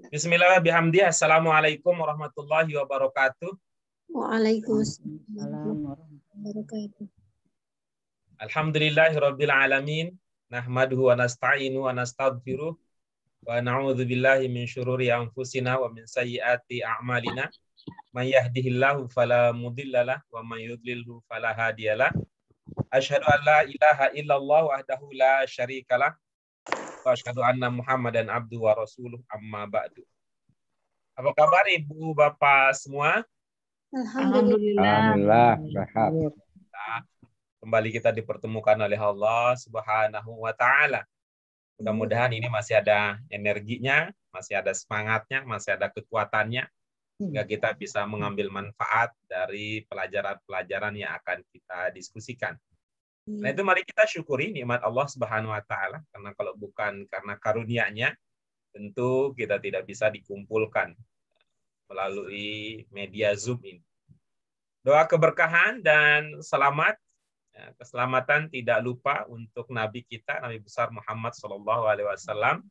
Bismillah bihamdi. Assalamualaikum warahmatullahi wabarakatuh. Waalaikumsalam warahmatullahi wabarakatuh. Alhamdulillahirabbil alamin. Nahmaduhu wa nasta'inu wa nastaghfiruh wa na'udzu billahi min syururi anfusina wa min sayyiati a'malina. May yahdihillahu fala mudhillalah wa may yudlilhu fala hadiyalah. Asyhadu an la ilaha illallah wahdahu la syarikalah wa asyhadu anna Muhammadan abduhu wa rasuluh amma ba'du. Apa kabar Ibu Bapak semua? Alhamdulillah. Sehat. Kembali kita dipertemukan oleh Allah Subhanahu wa taala. Mudah-mudahan ini masih ada energinya, masih ada semangatnya, masih ada kekuatannya sehingga kita bisa mengambil manfaat dari pelajaran-pelajaran yang akan kita diskusikan. Nah, itu mari kita syukuri nikmat Allah Subhanahu wa taala, karena kalau bukan karena karunia-Nya tentu kita tidak bisa dikumpulkan melalui media Zoom ini. Doa keberkahan dan selamat, keselamatan tidak lupa untuk Nabi kita, Nabi besar Muhammad SAW,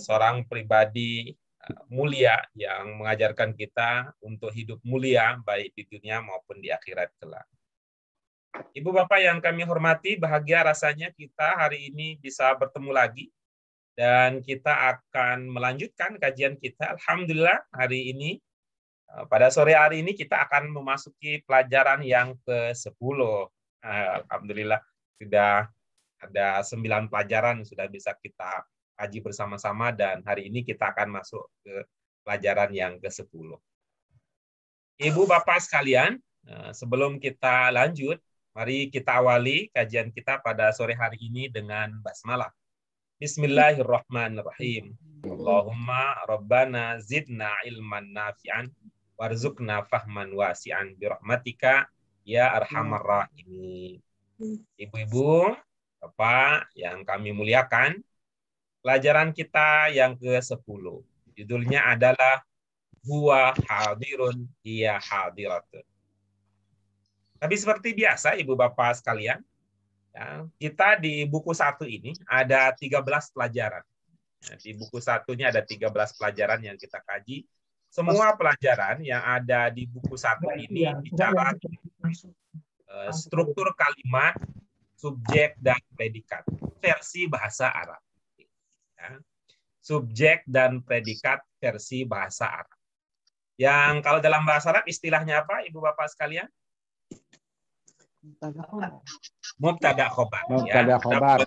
seorang pribadi mulia yang mengajarkan kita untuk hidup mulia baik di dunia maupun di akhirat kelak. Ibu Bapak yang kami hormati, bahagia rasanya kita hari ini bisa bertemu lagi dan kita akan melanjutkan kajian kita. Alhamdulillah hari ini, pada sore hari ini kita akan memasuki pelajaran yang ke-10. Alhamdulillah sudah ada 9 pelajaran sudah bisa kita kaji bersama-sama dan hari ini kita akan masuk ke pelajaran yang ke-10. Ibu Bapak sekalian, sebelum kita lanjut, mari kita awali kajian kita pada sore hari ini dengan basmalah. Bismillahirrahmanirrahim. Allahumma rabbana zidna ilman nafi'an warzuqna fahman wasi'an birahmatika ya arhamar rahimin. Ibu-ibu, Bapak yang kami muliakan, pelajaran kita yang ke-10. Judulnya adalah Huwa hadirun hiya hadiratun. Tapi seperti biasa Ibu Bapak sekalian, ya, kita di buku 1 ini ada 13 pelajaran. Di buku 1-nya ada 13 pelajaran yang kita kaji. Semua pelajaran yang ada di buku 1 ini bicara struktur kalimat, subjek, dan predikat. Versi bahasa Arab. Ya. Subjek dan predikat versi bahasa Arab. Yang kalau dalam bahasa Arab istilahnya apa, Ibu Bapak sekalian? Mubtada khobar. Mubtada khobar.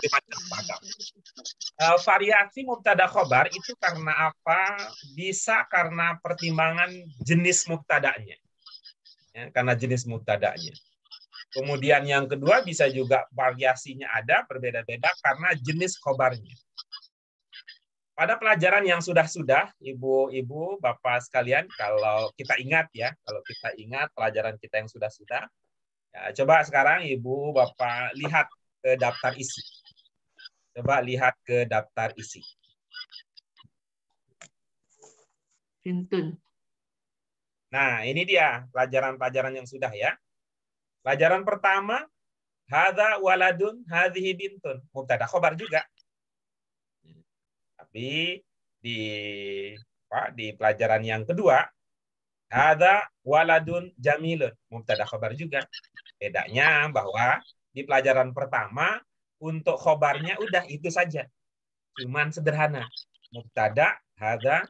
Variasi mubtada khobar itu karena apa? Bisa karena pertimbangan jenis mubtadanya. Ya, karena jenis mubtadanya. Kemudian yang kedua bisa juga variasinya ada berbeda-beda karena jenis khobarnya. Pada pelajaran yang sudah-sudah, ibu-ibu, bapak sekalian, kalau kita ingat pelajaran kita yang sudah-sudah, ya, coba sekarang ibu, bapak lihat ke daftar isi. Coba lihat ke daftar isi. Nah, ini dia pelajaran-pelajaran yang sudah ya. Pelajaran pertama, hadza waladun, hadhihi bintun. Mubtada khobar juga. Tapi di pelajaran yang kedua, hadza waladun jamilun. Mubtada khobar juga. Bedanya bahwa di pelajaran pertama untuk khobarnya udah itu saja. Cuman sederhana. Mubtada, hadza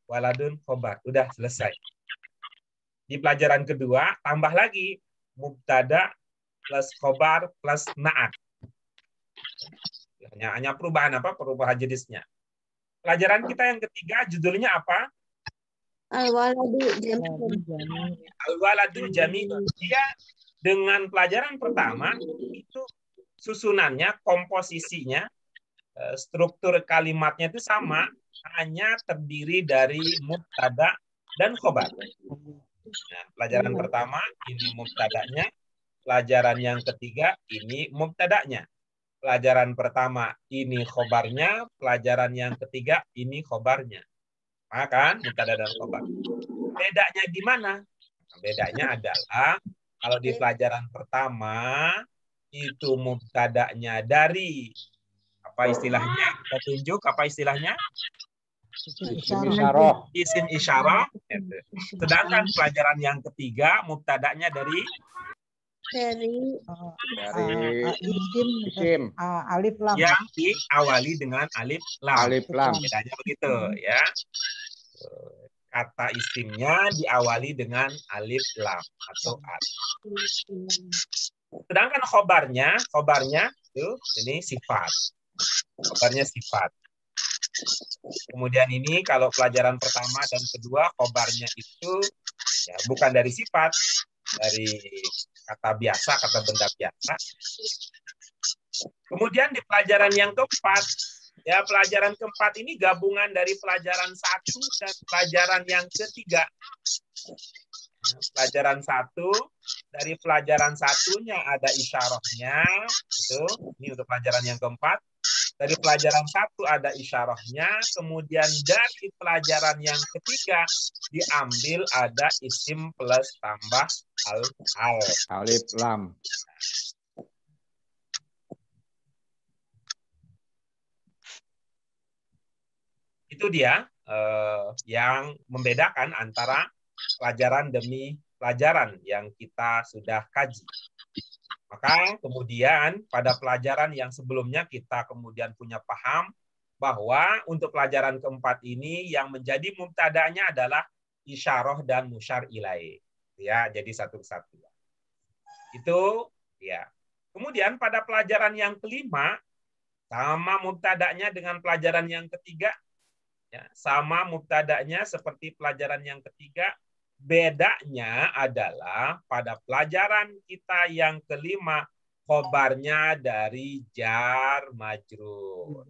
waladun khobar. Udah selesai. Di pelajaran kedua tambah lagi mubtada plus khobar plus na'at. Hanya perubahan apa? Perubahan jenisnya. Pelajaran kita yang ketiga judulnya apa? Al-waladu jamilun. Dia dengan pelajaran pertama itu susunannya, komposisinya, struktur kalimatnya itu sama, hanya terdiri dari mubtada dan khobar. Nah, pelajaran pertama ini mubtadanya, pelajaran yang ketiga ini mubtadanya. Pelajaran pertama ini khobarnya, pelajaran yang ketiga ini khobarnya. Maka mubtada dan khobar. Bedanya di mana? Bedanya adalah kalau di pelajaran pertama itu mubtadanya dari apa istilahnya? Kita tunjuk apa istilahnya? Isim isyarah. Isim isyarah. Gitu. Sedangkan pelajaran yang ketiga mubtada'nya dari Dari Isim. Alif lam. yang diawali dengan alif lam. Alif lam. Bedanya begitu ya. Kata isimnya diawali dengan alif lam atau alif. Sedangkan khobarnya itu ini sifat. Khobarnya sifat. Kemudian ini kalau pelajaran pertama dan kedua khobarnya itu ya bukan dari sifat, dari kata biasa, kata benda biasa. Kemudian di pelajaran yang keempat, ya pelajaran keempat ini gabungan dari pelajaran satu dan pelajaran yang ketiga. Pelajaran satu, dari pelajaran satunya ada isyarahnya, itu ini untuk pelajaran yang keempat. Dari pelajaran satu ada isyarahnya, kemudian dari pelajaran yang ketiga diambil ada isim plus tambah al. Alif lam. Itu dia yang membedakan antara pelajaran demi pelajaran yang kita sudah kaji. Maka kemudian pada pelajaran yang sebelumnya kita kemudian punya paham bahwa untuk pelajaran keempat ini yang menjadi mubtada'nya adalah isyarah dan musyar ilaih. Ya, jadi satu kesatuan. Itu ya. Kemudian pada pelajaran yang kelima sama mubtada'nya dengan pelajaran yang ketiga. Ya, sama mubtada'nya seperti pelajaran yang ketiga. Bedanya adalah pada pelajaran kita yang kelima khobarnya dari jar majrur.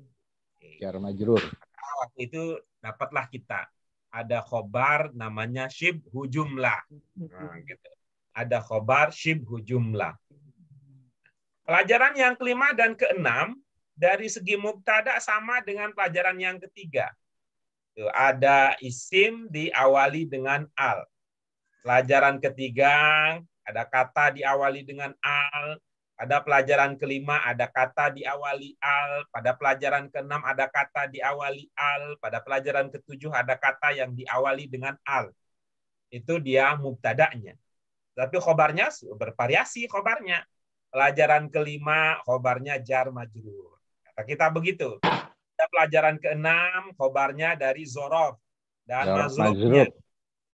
Jar majrur. Waktu itu dapatlah kita ada khobar namanya syibhu jumlah. Nah, gitu. Ada khobar syibhu jumlah. Pelajaran yang kelima dan keenam dari segi mubtada sama dengan pelajaran yang ketiga. Tuh, ada isim diawali dengan al. Pelajaran ketiga ada kata diawali dengan al. Pada pelajaran kelima ada kata diawali al. Pada pelajaran keenam ada kata diawali al. Pada pelajaran ketujuh ada kata yang diawali dengan al. Itu dia mubtada'nya. Tapi khobarnya bervariasi khobarnya. Pelajaran kelima khobarnya jar majrur. Kata kita begitu. Pada pelajaran keenam khobarnya dari zorof dan mazrufnya.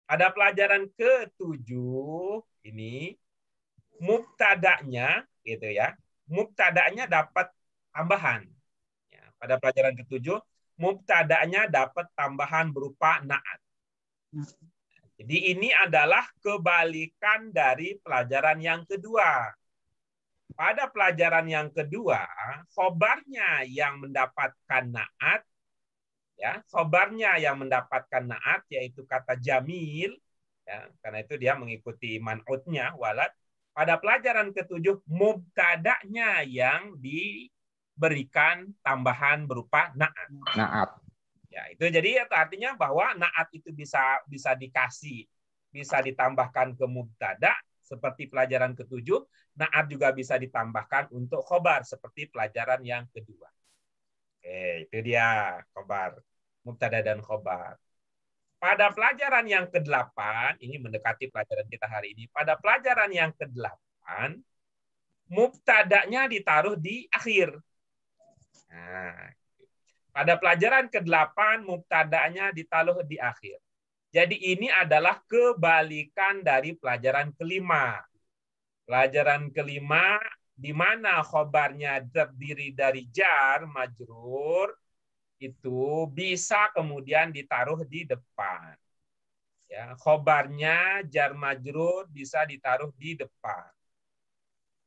Ada pelajaran ketujuh ini mubtada'nya gitu ya. Mubtada'nya dapat tambahan. Ya, pada pelajaran ketujuh mubtada'nya dapat tambahan berupa na'at. Jadi ini adalah kebalikan dari pelajaran yang kedua. Pada pelajaran yang kedua, khobarnya yang mendapatkan na'at. Ya, khobarnya yang mendapatkan na'at yaitu kata jamil, ya, karena itu dia mengikuti man'utnya walad. Pada pelajaran ketujuh mubtada'nya yang diberikan tambahan berupa na'at. Na'at. Ya, itu jadi artinya bahwa na'at itu bisa dikasih, bisa ditambahkan ke mubtada seperti pelajaran ketujuh, na'at juga bisa ditambahkan untuk khobar seperti pelajaran yang kedua. Oke, itu dia khobar, mubtada dan khobar. Pada pelajaran yang ke-8, ini mendekati pelajaran kita hari ini. Pada pelajaran yang ke-8, mubtada'nya ditaruh di akhir. Nah, pada pelajaran ke-8, mubtada'nya ditaruh di akhir. Jadi ini adalah kebalikan dari pelajaran kelima. Pelajaran kelima di mana khobarnya terdiri dari jar majrur itu bisa kemudian ditaruh di depan. Ya, khobarnya jar majrur bisa ditaruh di depan.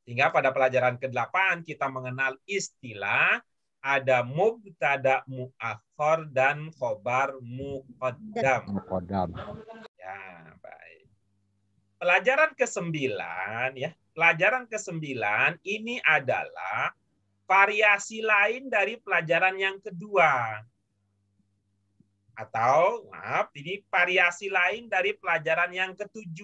Sehingga pada pelajaran ke-8 kita mengenal istilah ada mubtada muakhar dan khobar muqaddam. Ya, baik. Pelajaran ke-9 ya. Pelajaran ke-9 ini adalah variasi lain dari pelajaran yang kedua. Atau, maaf, ini variasi lain dari pelajaran yang ke-7.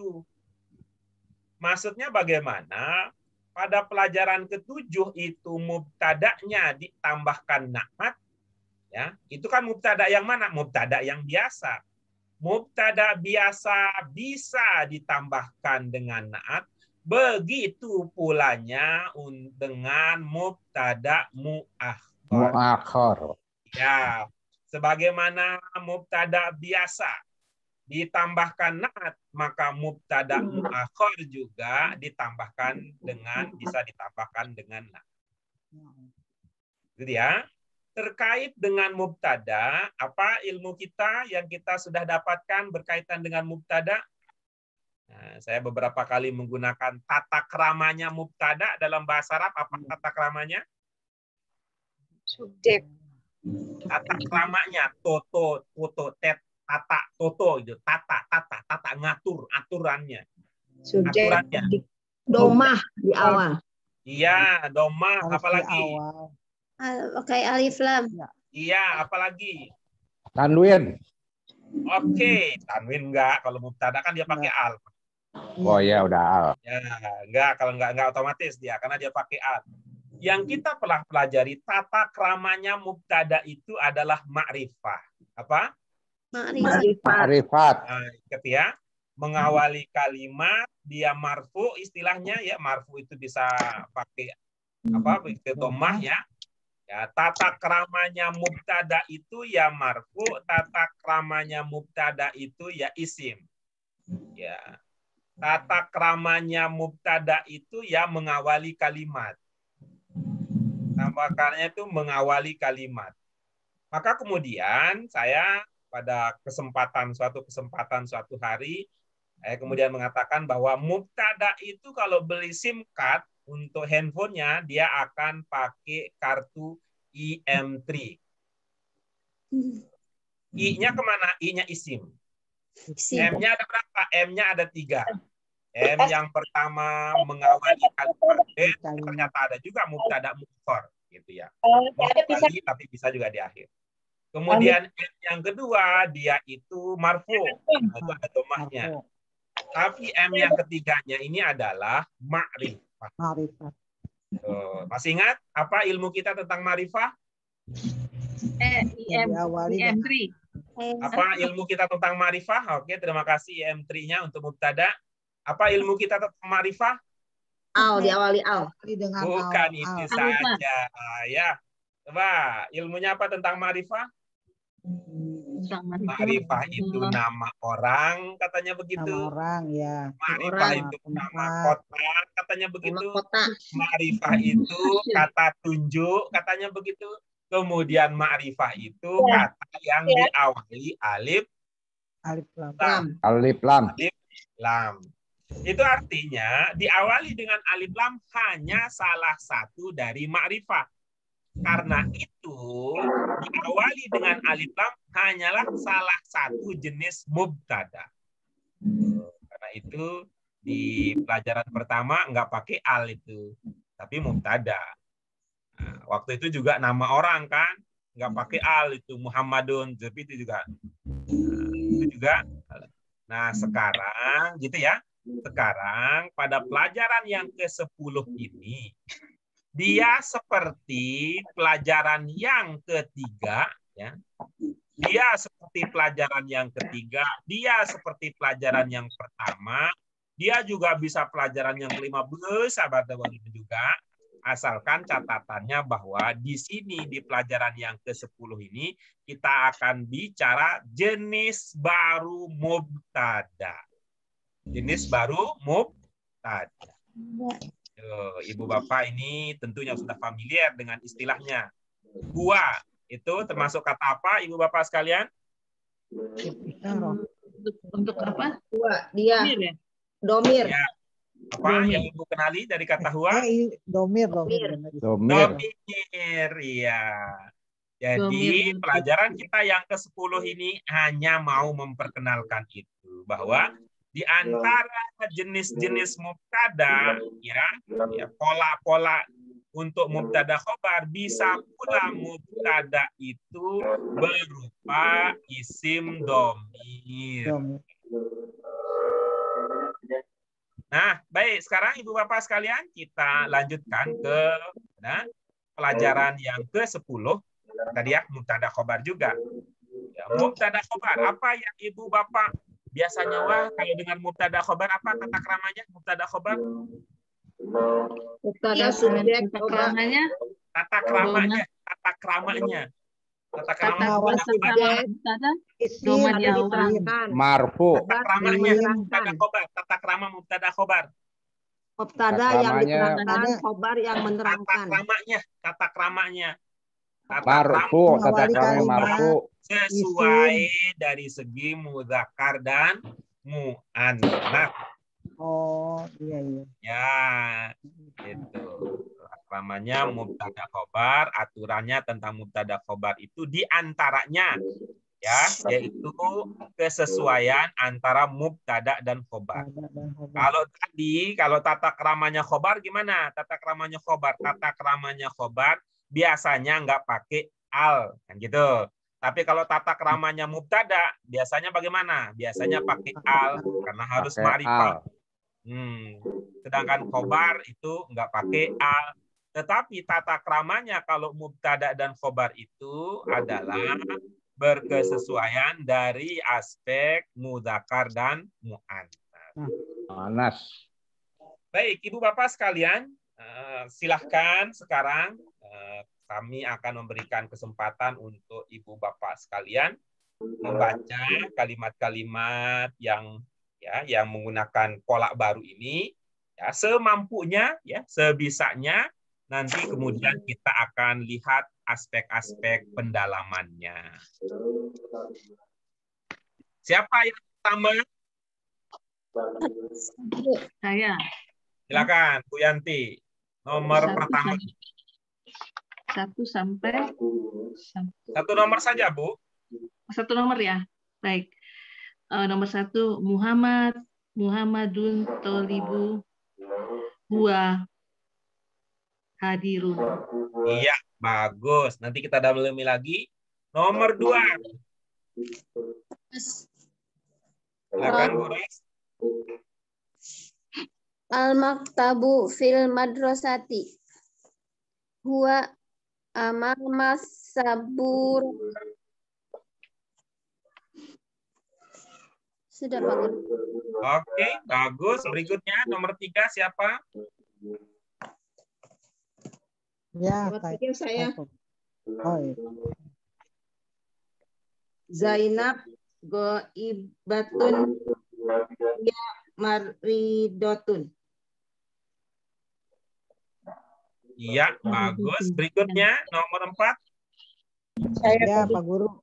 Maksudnya bagaimana? Pada pelajaran ke-7 itu mubtada'nya ditambahkan na'at, Ya, itu kan mubtada yang mana? Mubtada yang biasa. Mubtada biasa bisa ditambahkan dengan naat. Begitu pulanya dengan mubtada muakhar. Muakhar. Ya, sebagaimana mubtada biasa ditambahkan naat, maka mubtada muakhar juga bisa ditambahkan dengan naat. Gitu ya. Terkait dengan mubtada, apa ilmu kita yang kita sudah dapatkan berkaitan dengan mubtada? Nah, saya beberapa kali menggunakan tata kramanya mubtada dalam bahasa Arab. Apa tata kramanya? Subjek. Tata kramanya toto, tata, toto itu tata, ngatur, aturannya. Subjek. Aturannya. Domah di awal. Iya, domah, apalagi? Pakai alif lam. Iya, apalagi? Tanwin. Oke, tanwin enggak. Kalau mubtada kan dia pakai al. Oh ya udah al. Ya, enggak. Kalau enggak otomatis dia, karena dia pakai al. Yang kita telah pelajari tata kramanya mubtada itu adalah ma'rifah. Apa? Ma'rifat. Nah, ketika mengawali kalimat dia marfu, istilahnya ya marfu itu bisa pakai apa? Begitu domah ya. Ya, tata kramanya mubtada itu ya marfu, tata kramanya mubtada itu ya isim. Ya. Tata kramanya mubtada itu ya mengawali kalimat. Tambahkannya itu mengawali kalimat. Maka kemudian saya pada suatu hari saya kemudian mengatakan bahwa mubtada itu kalau beli SIM card untuk handphonenya dia akan pakai kartu IM3. I-nya kemana? I-nya isim. M-nya ada berapa? M-nya ada 3. M yang pertama mengawali kalimat B, ternyata ada juga mubtada mukhor, gitu ya. Mengawali tapi bisa juga di akhir. Kemudian M yang kedua dia itu marfu, itu ada domahnya. Tapi M yang ketiganya ini adalah ma'rifah. Masih ingat apa ilmu kita tentang ma'rifah? IM3. Apa ilmu kita tentang ma'rifah? Oke, terima kasih IM3-nya untuk mubtada. Apa ilmu kita tentang ma'rifah? Al, diawali al. Bukan itu saja. Ya. Coba, ilmunya apa tentang ma'rifah? Ma'rifah itu nama orang, katanya begitu. Nama orang, ya. Ma'rifah itu nama kota, katanya begitu. Ma'rifah itu kata tunjuk, katanya begitu. Kemudian ma'rifah itu kata yang diawali alif lam. Alif lam. Alif lam. Itu artinya diawali dengan alif lam hanya salah satu dari ma'rifah. Karena itu diawali dengan alif lam hanyalah salah satu jenis mubtada. Karena itu di pelajaran pertama nggak pakai al itu, tapi mubtada. Nah, waktu itu juga nama orang kan nggak pakai al itu Muhammadun, tapi itu juga. Nah sekarang gitu ya. Sekarang pada pelajaran yang ke-10 ini dia seperti pelajaran yang ketiga, ya. Dia seperti pelajaran yang ketiga, dia seperti pelajaran yang pertama, dia juga bisa pelajaran yang ke-15, sahabat juga. Asalkan catatannya bahwa di sini di pelajaran yang ke-10 ini kita akan bicara jenis baru mubtada. Jenis baru mubtada. Ibu bapak ini tentunya sudah familiar dengan istilahnya. Huwa itu termasuk kata apa ibu bapak sekalian? Untuk apa? Huwa, dia. Domir. Ya. Apa yang ibu kenali dari kata huwa? Domir. Iya. Jadi pelajaran kita yang ke-10 ini hanya mau memperkenalkan itu bahwa di antara jenis-jenis mubtada ya pola-pola untuk mubtada khobar bisa pula mubtada itu berupa isim dhamir. Nah, baik, sekarang Ibu Bapak sekalian kita lanjutkan ke pelajaran yang ke-10 tadi ya, mubtada khobar juga. Ya, mubtada khobar, apa yang ibu bapak biasanya kalau dengan mubtada khobar apa tata kramanya mubtada khobar? Mubtada subjek Namanya Tata kramanya. Tata krama subjek Doma ada jawab. diterangkan. Marfu. tata kramanya mubtada khobar. Tata krama mubtada khobar. Mubtada yang diterangkan, khobar yang Tata menerangkan. kramanya. Marfu. Tata krama marfu. Sesuai dari segi mudzakkar dan muannats. Oh, iya. Ya, itu. Namanya mubtada khobar, aturannya tentang mubtada khobar itu diantaranya ya, yaitu kesesuaian antara mubtada dan khobar. Kalau tata kramanya khobar gimana? Tata kramanya khobar biasanya nggak pakai al, kan gitu. Tapi kalau tata kramanya mubtada biasanya bagaimana? Biasanya pakai al karena harus ma'rifah. Sedangkan khobar itu nggak pakai al. Tetapi tata kramanya kalau mubtada dan khobar itu adalah berkesesuaian dari aspek mudzakkar dan muannats. Baik, Ibu Bapak sekalian, silahkan sekarang kami akan memberikan kesempatan untuk Ibu Bapak sekalian membaca kalimat-kalimat yang menggunakan pola baru ini ya, semampunya ya, sebisanya. Nanti kemudian kita akan lihat aspek-aspek pendalamannya. Siapa yang pertama? Saya. Silakan, Bu Yanti. Nomor pertama. 1 sampai. Satu nomor saja, Bu. Satu nomor ya. Baik. Nomor 1, Muhammadun Tholibu huwa hadirun. Iya, bagus. Nanti kita dalami lagi. Nomor 2. Silakan, Bu Ras. Al-maktabu fil madrasati huwa amama sabur. Sudah, Pak Guru. Oke, bagus. Berikutnya nomor 3 siapa? Ya, saya. Oh, iya. Zainab goibatun ya maridotun. Iya, bagus. Berikutnya nomor 4. Ya, Pak Guru.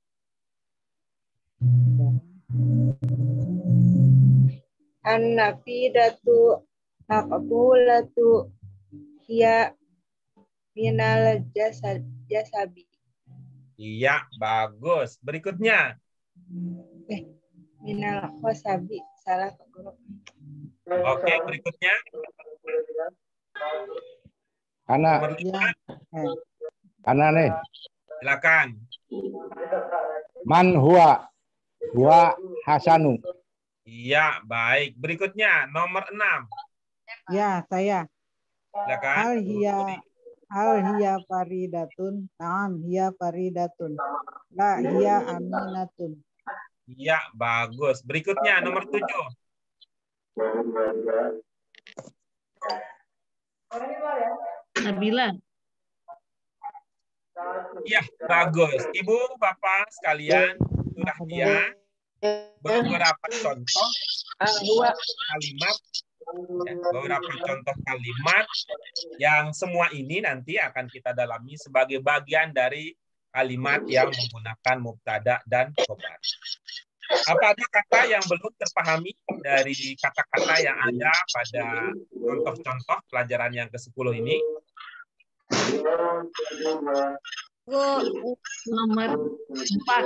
An-nafidatu maqbulatu hiya minal jasabi. Iya, bagus. Berikutnya. Minal wasabi. Salah, Pak Guru. Oke, berikutnya. Ana. Ya. Ana nih. Silakan. Man huwa. Huwa hasanu. Iya, baik. Berikutnya nomor 6. Ya, saya. Silakan. Al hiya faridatun. Naam hiya faridatun. La hiya aminatun. Iya, bagus. Berikutnya nomor 7. Nabila. Iya, bagus. Ibu, Bapak sekalian, sudah ya beberapa contoh kalimat, beberapa contoh kalimat yang semua ini nanti akan kita dalami sebagai bagian dari kalimat yang menggunakan mubtada dan khobar. Apa ada kata yang belum terpahami dari kata-kata yang ada pada contoh-contoh pelajaran yang ke-10 ini? Nomor 4.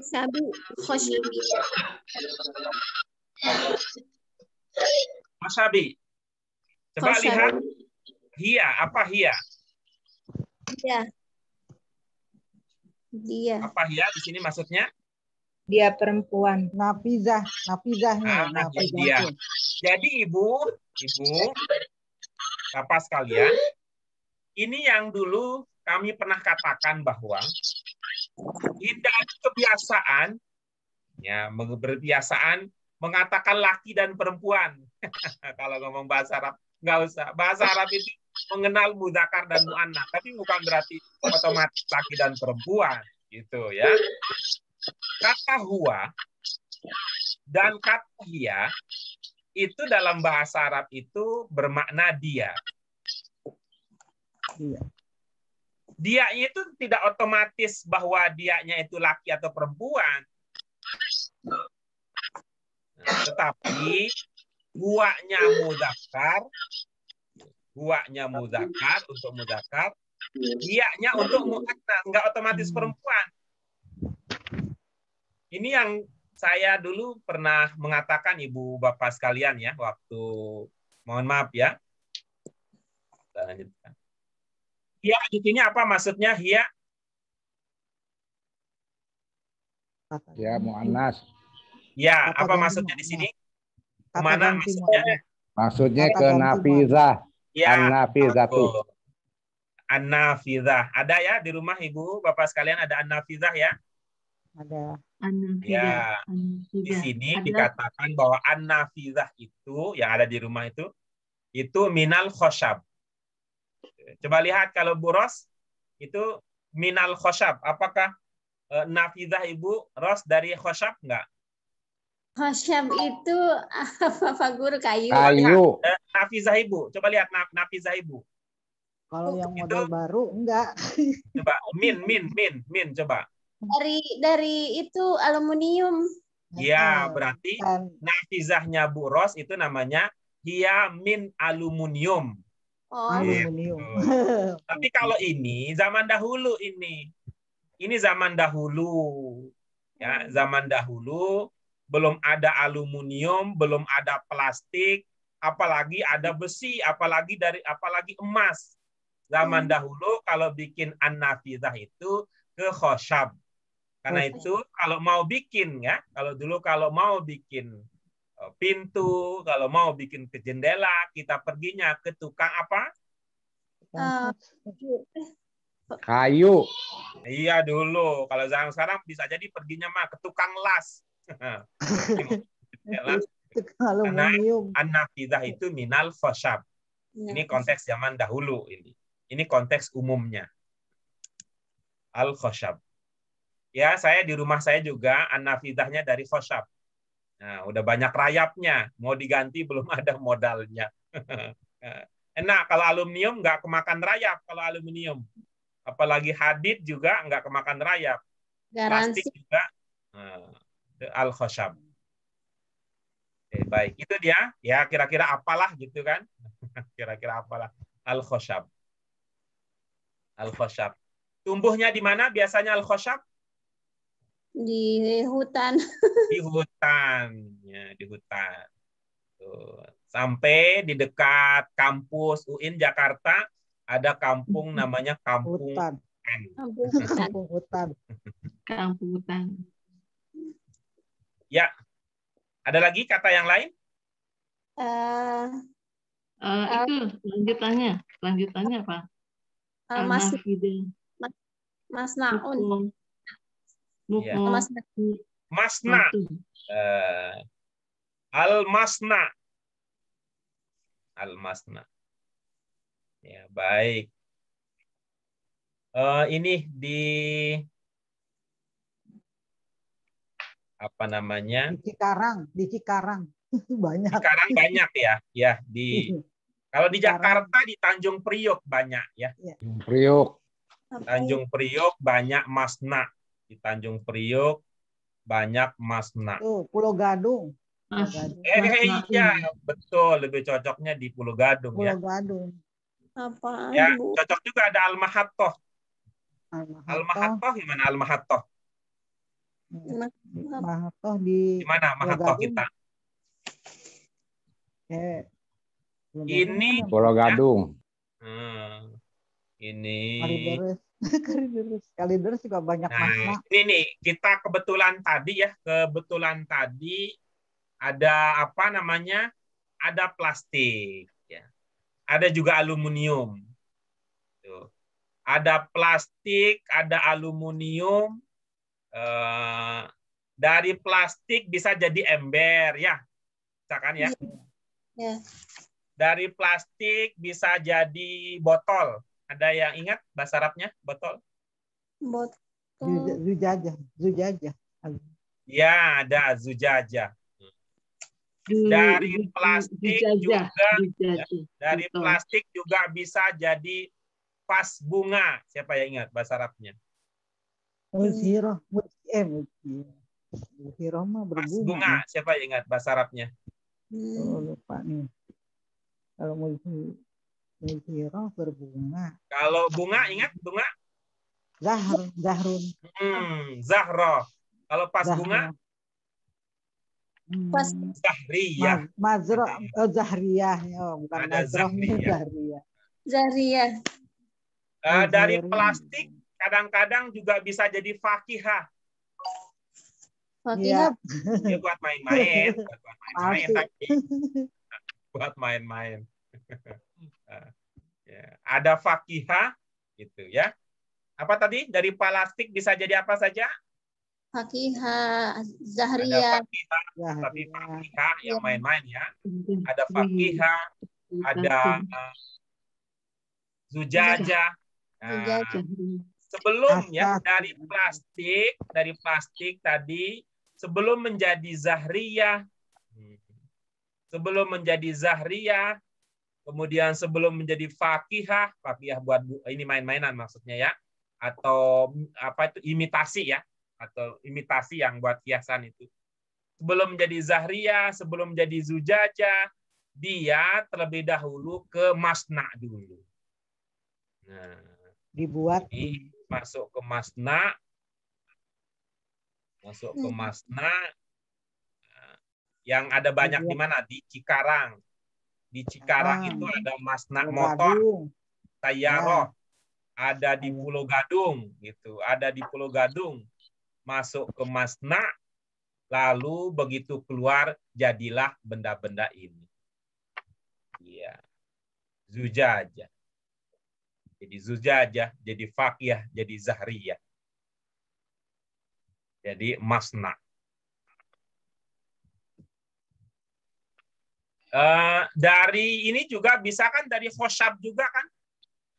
Sabi khosyabi. Mas Abi, coba lihat. Hia, apa hia? Dia. Apa hia di sini maksudnya? Dia perempuan. Nafizahnya. Dia. Jadi ibu, Bapak sekalian, ini yang dulu kami pernah katakan bahwa tidak ada kebiasaan, ya, berkebiasaan mengatakan laki dan perempuan. Kalau ngomong bahasa Arab, nggak usah. Bahasa Arab itu mengenal mudzakkar dan muannats, tapi bukan berarti otomatis laki dan perempuan, gitu ya. Kata huwa dan kata hiya itu dalam bahasa Arab itu bermakna dia. Dia itu tidak otomatis bahwa dianya itu laki atau perempuan. Tetapi huwanya mudzakkar untuk mudzakkar, hiya-nya untuk muannats, enggak otomatis perempuan. Ini yang saya dulu pernah mengatakan Ibu Bapak sekalian ya, waktu mohon maaf ya. Kita lanjutkan. Hiya di sini apa maksudnya hiya? Ya, muannas. Ya, apa maksudnya di sini? Kemana maksudnya? Maksudnya ke nafizah. Ya, An-nafizatu. An-nafizah. Ada ya di rumah Ibu Bapak sekalian, ada an-nafizah ya? Ada. Ya, di sini dikatakan bahwa an-nafizah itu yang ada di rumah itu minal khosyab. Coba lihat kalau buros itu minal khosyab. Apakah nafizah Ibu Ros dari khosyab enggak? Khosyab itu apa Pak Guru? Kayu. Kayu. Nafizah Ibu, coba lihat nafizah Ibu. Kalau yang model baru enggak. Coba min coba. Dari itu aluminium. Ya, berarti nafizahnya Bu Ros itu namanya hiya min aluminium. Oh. Aluminium. Tapi kalau ini zaman dahulu ini zaman dahulu. Ya, zaman dahulu belum ada aluminium, belum ada plastik, apalagi ada besi, apalagi emas. Zaman dahulu kalau bikin an-nafizah itu ke khosyab. Karena itu kalau mau bikin ya, kalau mau bikin pintu, kalau mau bikin ke jendela, kita perginya ke tukang apa? Kayu. Iya dulu. Kalau zaman sekarang bisa jadi perginya mah ke tukang las. Karena an-nafizah itu minal khosyab. Ini konteks zaman dahulu ini. Ini konteks umumnya. Al-khosyab. Ya, saya di rumah saya juga an-nafizahnya dari khosyab. Nah, udah banyak rayapnya. Mau diganti belum ada modalnya. Enak kalau aluminium nggak kemakan rayap kalau aluminium. Apalagi hadid juga nggak kemakan rayap. Garansi. Plastik juga al-khosyab. Baik, itu dia. Ya, kira-kira apalah gitu kan? Kira-kira apalah al-khosyab. Al-khosyab. Tumbuhnya di mana biasanya al-khosyab? Di hutan. Di hutan, ya, di hutan. Tuh. Sampai di dekat kampus UIN Jakarta ada kampung namanya Kampung Hutan. Kampung Hutan. Kampung Hutan. Ya. Ada lagi kata yang lain? Itu lanjutannya apa? Masnaun. Ya. Masna. Al-masna. Al-masna. Ya, baik. Ini di apa namanya? Di Cikarang banyak. Cikarang banyak ya. Ya, kalau di Jakarta di Tanjung Priok banyak ya. Tanjung Priok banyak masna. Di Tanjung Priok banyak masna. Pulau Gadung. Iya, betul. Lebih cocoknya di Pulau Gadung ya. Pulau Gadung. Apa? Ya, cocok juga ada Al-Mahattoh. Al-Mahattoh gimana Al-Mahattoh? Mahattoh di mana Mahattoh kita? Ini Pulau Gadung. Ini Kalideres juga banyak makna. Ini kita kebetulan tadi ada apa namanya? Ada plastik ya. Ada juga aluminium. Ada plastik, ada aluminium. Dari plastik bisa jadi ember, ya. Misalkan ya. Ya. Dari plastik bisa jadi botol. Ada yang ingat bahasa Arabnya botol? Botol. Zujajah. Zujajah. Ya, ada zujajah. Dari plastik juga, ya, dari plastik juga bisa jadi vas bunga. Siapa yang ingat bahasa Arabnya? Muzhiroh. Muzhiroh mah Vas berbunga. bunga. Siapa yang ingat bahasa Arabnya? Oh, lupa nih. Kalau muzhiroh berbunga. Kalau bunga, ingat bunga? Zahrun. Zahroh. Kalau pas Zahrun. bunga? Pas. Zahriyah. Zahriyah. Oh, bukan Ada Mazrohnya, Zahriyah. Zahriyah. Zariyah. Dari plastik kadang-kadang juga bisa jadi fakihah. Fakihah. Ya, buat main-main, buat main-main. Ya, ada fakihah gitu ya. Apa tadi? Dari plastik bisa jadi apa saja? Fakihah. Ada Zahriyah. fakihah, tapi fakihah yang Ya. main-main ya. Ada fakihah, ada zujajah. Nah, sebelum ya dari plastik tadi, sebelum menjadi zahriyah, kemudian sebelum menjadi fakihah buat ini main-mainan maksudnya ya, atau apa itu imitasi ya, atau imitasi yang buat hiasan itu. Sebelum menjadi zahriyah, sebelum menjadi zujajah, dia terlebih dahulu ke masna dulu. Nah, dibuat masuk ke masna, yang ada banyak di mana? Di Cikarang. Di Cikarang itu ada masna motor, Tayaroh, ada di Pulau Gadung gitu, ada di Pulau Gadung. Masuk ke masna, lalu begitu keluar jadilah benda-benda ini. Iya. Zujajah. Jadi zujajah, jadi fakihah, jadi zahriyah. Jadi masna. Dari ini juga bisa kan dari khosyab juga kan?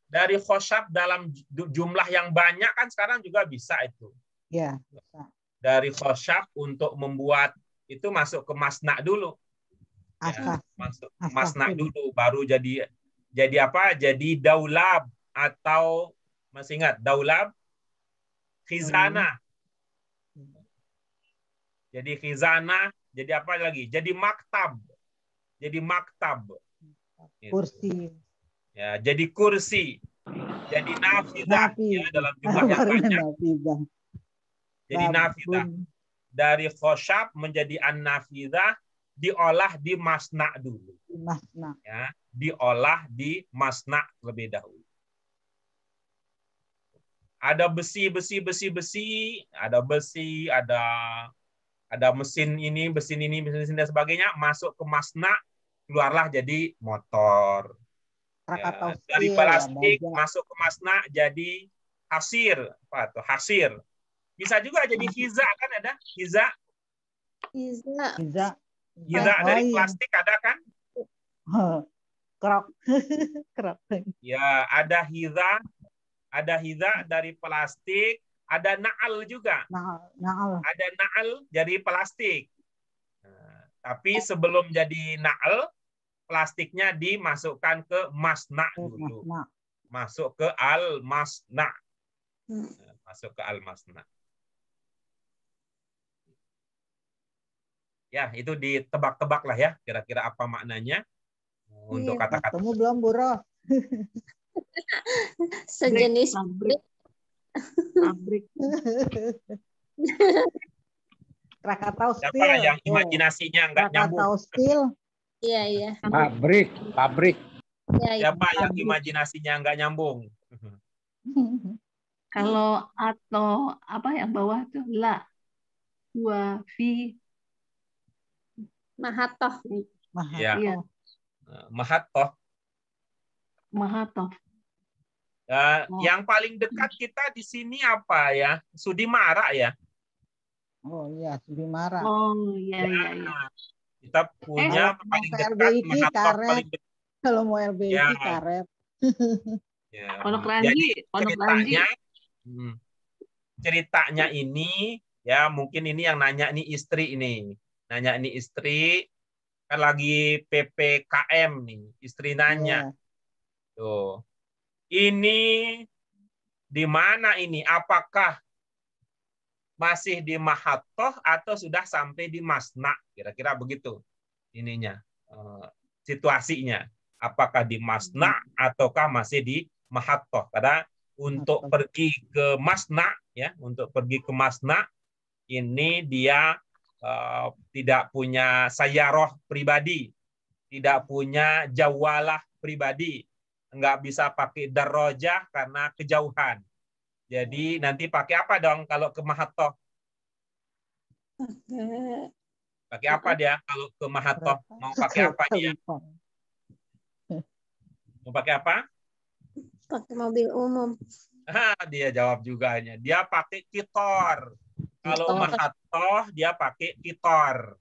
Dari khosyab dalam jumlah yang banyak kan sekarang juga bisa itu. Ya, bisa. Dari khosyab untuk membuat itu masuk ke masna dulu. Ya, masuk ke masna dulu baru jadi apa? Jadi daulab atau masih ingat daulab? Khizanah. Jadi khizanah, jadi apa lagi? Jadi maktab. Jadi maktab. Kursi. Ya, jadi kursi. Jadi nafidah ya, dalam jumlah yang banyak. Jadi nafidah. Dari khosyab menjadi an-nafidah diolah di masna dulu. Ya, diolah di masna lebih dahulu. Ada besi, ada mesin ini, mesin dan sebagainya, masuk ke masna, keluarlah jadi motor. Ya, dari plastik masuk ke masna jadi hasir, apa tuh? Hasir. Bisa juga jadi hiza kan ada? Hiza dari plastik ada kan? Krok. Ya, ada hiza dari plastik, ada na'al juga. Ada na'al dari plastik. Nah, tapi sebelum jadi na'al, plastiknya dimasukkan ke masna dulu. Masuk ke al-masna. Masuk ke al-masna. Ya, itu ditebak-tebak lah ya, kira-kira apa maknanya untuk kata-kata. Kamu belum, Bu Ros? Sejenis pabrik. Krakatau Steel. Siapa yang imajinasinya nggak nyambung? Krakatau Steel. Iya. Pabrik. Ya. Siapa yang imajinasinya nggak nyambung? Kalau atau apa yang bawah tuh la, wa, fi, Mahatoh. Ya. Iya. Mahatoh. Mahatoh. Yang paling dekat kita di sini apa ya? Sudimara ya. Oh iya, Sudimara. Oh iya iya iya. Kita punya Kalau mau paling ke dekat, RBIK Mahathir karet. paling dekat. Kalau mau RBIK Ya. karet. Ya. Pondok Jadi Ranji ceritanya, ceritanya ini ya mungkin ini yang nanya nih istri ini, nanya nih istri kan lagi PPKM nih, istri nanya, tuh ini di mana ini? Apakah masih di Mahathir atau sudah sampai di Masna? Kira-kira begitu ininya situasinya. Apakah di Masna ataukah masih di Mahathir? Karena untuk pergi ke Masna ya, untuk pergi ke Masna ini dia tidak punya sayaroh pribadi, tidak punya jawalah pribadi, nggak bisa pakai darajah karena kejauhan. Jadi nanti pakai apa dong kalau ke Mahathir? Pakai apa dia kalau ke Mahathir? Mau pakai apa dia? Mau pakai apa? Pakai mobil umum. Dia jawab juga hanya. Dia pakai kitor. Kalau Mahathir dia pakai kitor.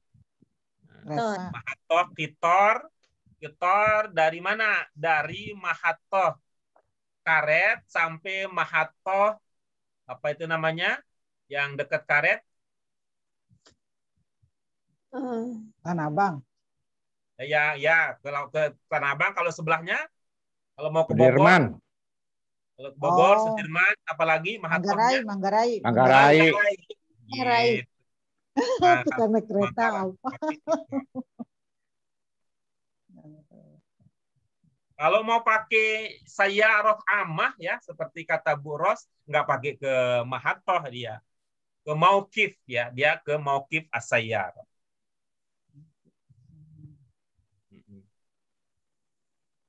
Mahathir kitor. Kitor dari mana? Dari Mahathir karet sampai Mahathir apa itu namanya? Yang dekat karet? Tanah Abang. Ya, kalau ke Tanah Abang, kalau sebelahnya, kalau mau ke Bogor, Sudirman. kalau ke Bogor, Sudirman, apalagi Mahathirnya? Manggarai. Gitu. Tukang naik kereta apa? Kalau mau pakai sayyarah amah ya, seperti kata Bu Ros, nggak pakai ke Mahathir dia, ke Mauqif ya, dia ke Mauqif as-sayyarah.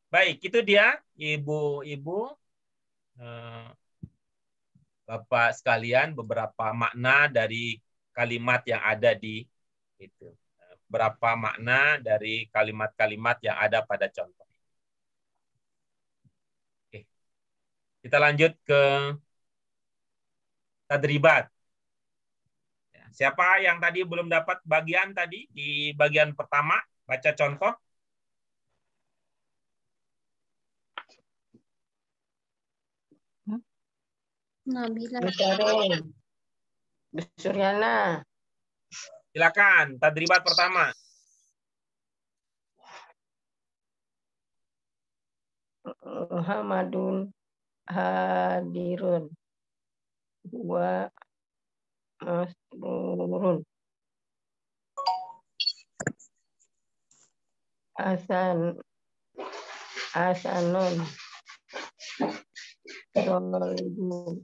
Baik, itu dia ibu-ibu, Bapak sekalian, beberapa makna dari kalimat yang ada di itu. Berapa makna dari kalimat-kalimat yang ada pada contoh. Oke. Kita lanjut ke tadribat. Siapa yang tadi belum dapat bagian tadi di bagian pertama, baca contoh? Nabila. Suryana. Silakan, tadribat pertama. Muhammadun hadirun wa masrurun asanun dolibun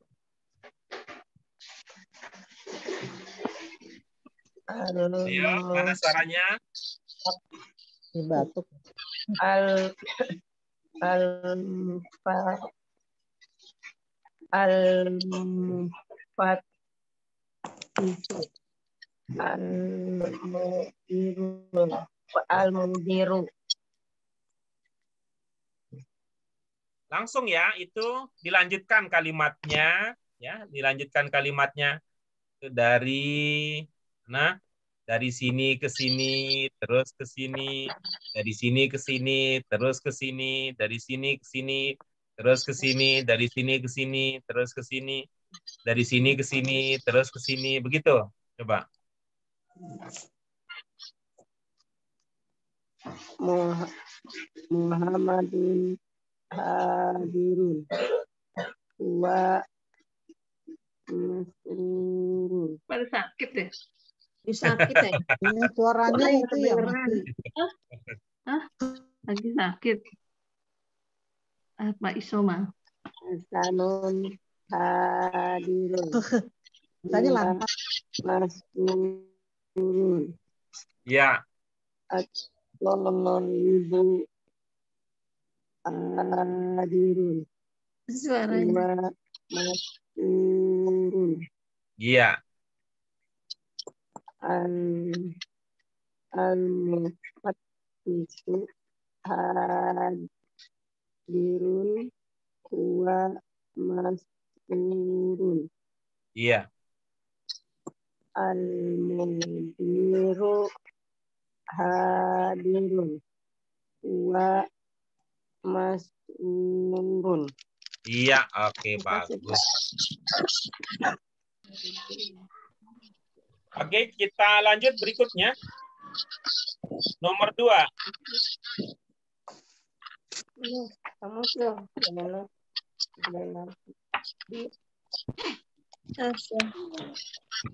Ayo, mana suaranya? Di batuk. al mudiru. Langsung ya, itu dilanjutkan kalimatnya, ya, dilanjutkan kalimatnya dari dari sini ke sini, terus ke sini, dari sini ke sini, terus ke sini, dari sini ke sini, terus ke sini, dari sini ke sini, terus ke sini, dari sini ke sini, terus ke sini, begitu. Coba. Muhammadun hadirun wa masrurun. Pada sakit deh. Sakit ya? Ini suaranya itu ya mati. Lagi sakit. Pak Isoma. Hasanun hadirun. Tadi lantas. Masrurun. Ya. Ibu hadirun. Suaranya. Masrurun. Iya. Al-mufattisu hadirun huwa masrurun. Iya. Al-mudiru hadirun. Huwa masrurun. Iya, oke, bagus. Oke, kita lanjut berikutnya. Nomor 2. Kamu tuh gimana?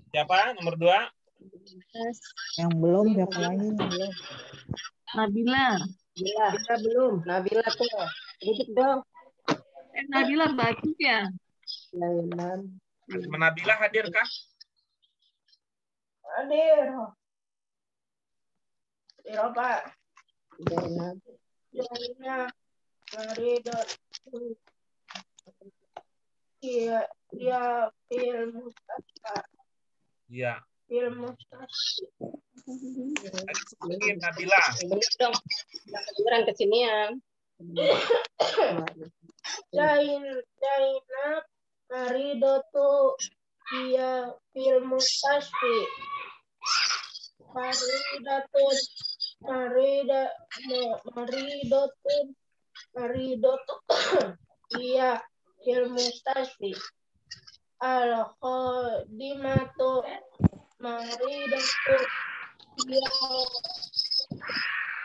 Siapa? Nomor 2. Yang belum siapa lagi yang belum? Nabila. Nabila belum. Nabila tuh. Duduk dong. Nabila batuk ya? Zainab. Nabila hadir kah? Hadir. Hadir Pak. Zainab. Zainab. Faridot. Iya, dia film Iya. film Lagi sebutin Nabila. dong. Orang kesinian. Zainab Faridotu dia film tasfi. Faridatun Maridotu iya ilmu tasfi al-qadimatu maridatu iya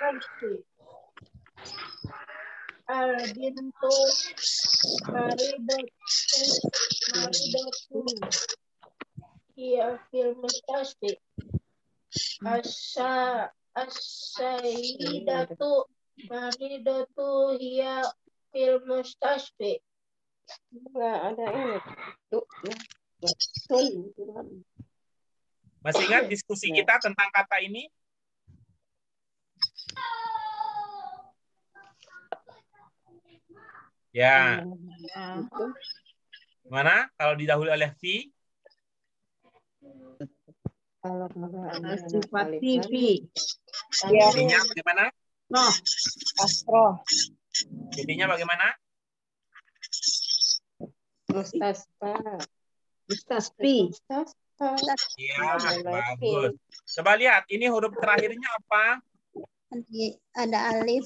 tasfi al-bintu maridatu iya ilmu tasfi As-sayyidatu maridatu hiya fil mustasfi. Enggak ada ini. Tuh. Masih ingat diskusi kita tentang kata ini? Ya. Mana? Kalau didahului oleh fi? Kalau Sifat TV. Fi'nya bagaimana? No. Astro. Fi'nya bagaimana? Mustasfa. Mustasfi. Iya, bagus. Coba lihat, ini huruf terakhirnya apa? Ada alif.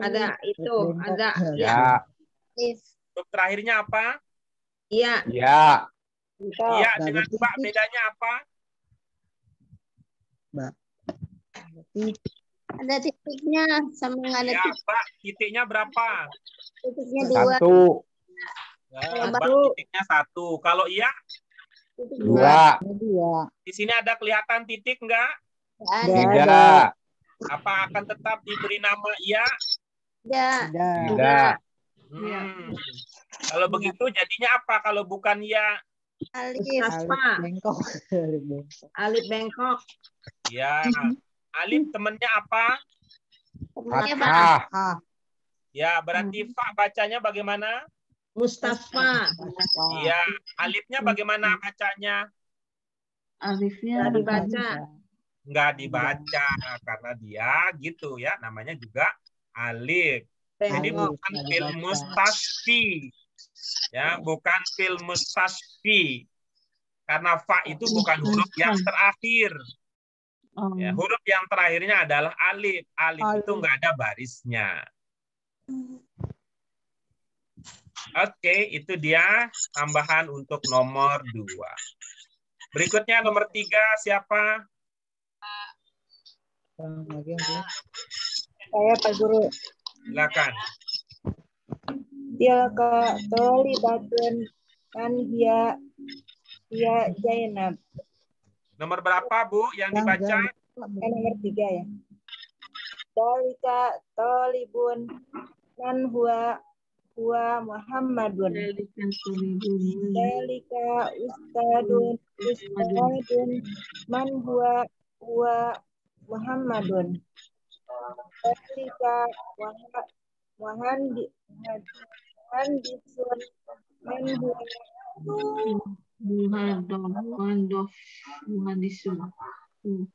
Ada itu. Ada. Ya. Alif. Huruf terakhirnya apa? Iya. Ya. Iya, dengan ba bedanya apa? Ada titiknya sama nggak ada Ya, ba titiknya berapa? titiknya 2. 1, Ya, ba titiknya 1. Kalau iya, 2, di sini ada kelihatan titik enggak? Tidak. Apa akan tetap diberi nama iya? Tidak. Kalau begitu jadinya apa kalau bukan ya? Alif. Mustasfa. Bengkok. Alif bengkok. Ya. Alif temennya apa? Fathah. Ya, berarti fa bacanya bagaimana? Mustasfa. Iya. Alifnya bagaimana bacanya? Alifnya Nggak dibaca. Enggak dibaca karena dia gitu ya, namanya juga alif. Jadi Bengkok. bukan fil mustasfi. Ya, bukan fil mustasfi. Karena fa itu bukan huruf yang terakhir. Ya, huruf yang terakhirnya adalah alif. Alif itu enggak ada barisnya. Oke, itu dia tambahan untuk nomor 2. Berikutnya nomor 3 siapa? Saya Pak Guru. Silakan. Tilka tolibatun kan dia Zainab. Nomor berapa, Bu, yang dibaca? Nomor 3 ya. Tilka tolibun kan huwa Muhammadun. Dalika ustadun man huwa Muhammadun. Dalika muhandisun man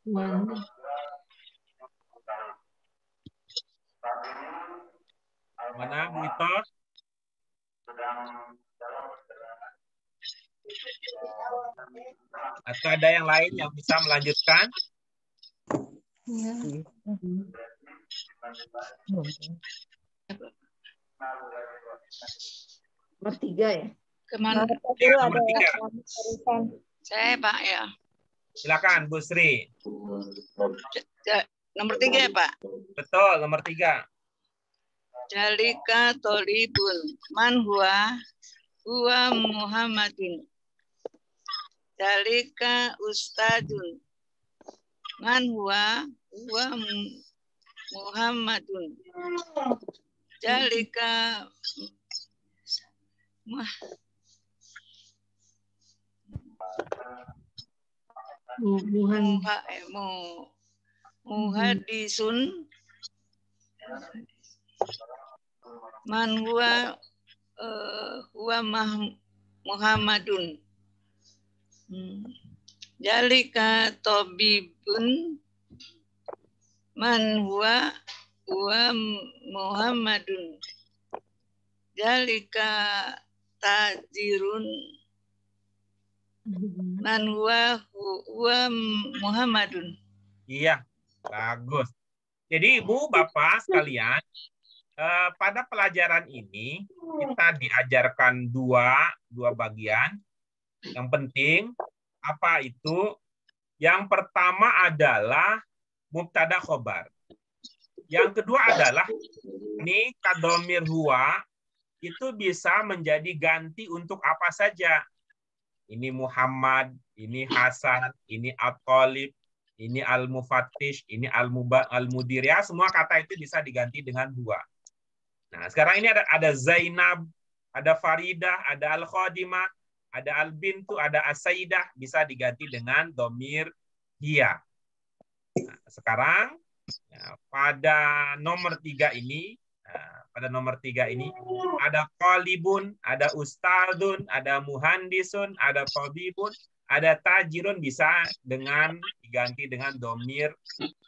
huwa Mana, Bu Ito? Atau ada yang lain yang bisa melanjutkan? Ya. Nomor 3 ya. Kemana? Ya, nomor 3. Saya Pak ya. Silakan Bu Sri. Nomor 3 ya Pak. Betul, nomor 3. Jalika tolibun man huwa Muhammadun. Jalika ustadun man huwa Muhammadun. Jalika muhadisun man huwa Muhammadun. Jalika tabibun man huwa Muhammadun. Jalika tajirun man huwa Muhammadun. Iya, bagus. Jadi Ibu, Bapak sekalian, pada pelajaran ini kita diajarkan dua bagian. Yang penting apa itu? Yang pertama adalah mubtada khobar. Yang kedua adalah ini kadomir huwa itu bisa menjadi ganti untuk apa saja. Ini Muhammad, ini Hasan, ini At-Talib, ini Al-Mufattish, ini Al-Mudir. Ya, semua kata itu bisa diganti dengan huwa. Nah, sekarang ini ada Zainab, ada Faridah, ada Al-Khadimah, ada Al-Bintu, ada As-Sayyidah, bisa diganti dengan domir hiya. Nah, sekarang ya, pada nomor 3 ini, ada qalibun, ada ustadzun, ada muhandisun, ada tabibun, ada tajirun, bisa dengan diganti dengan domir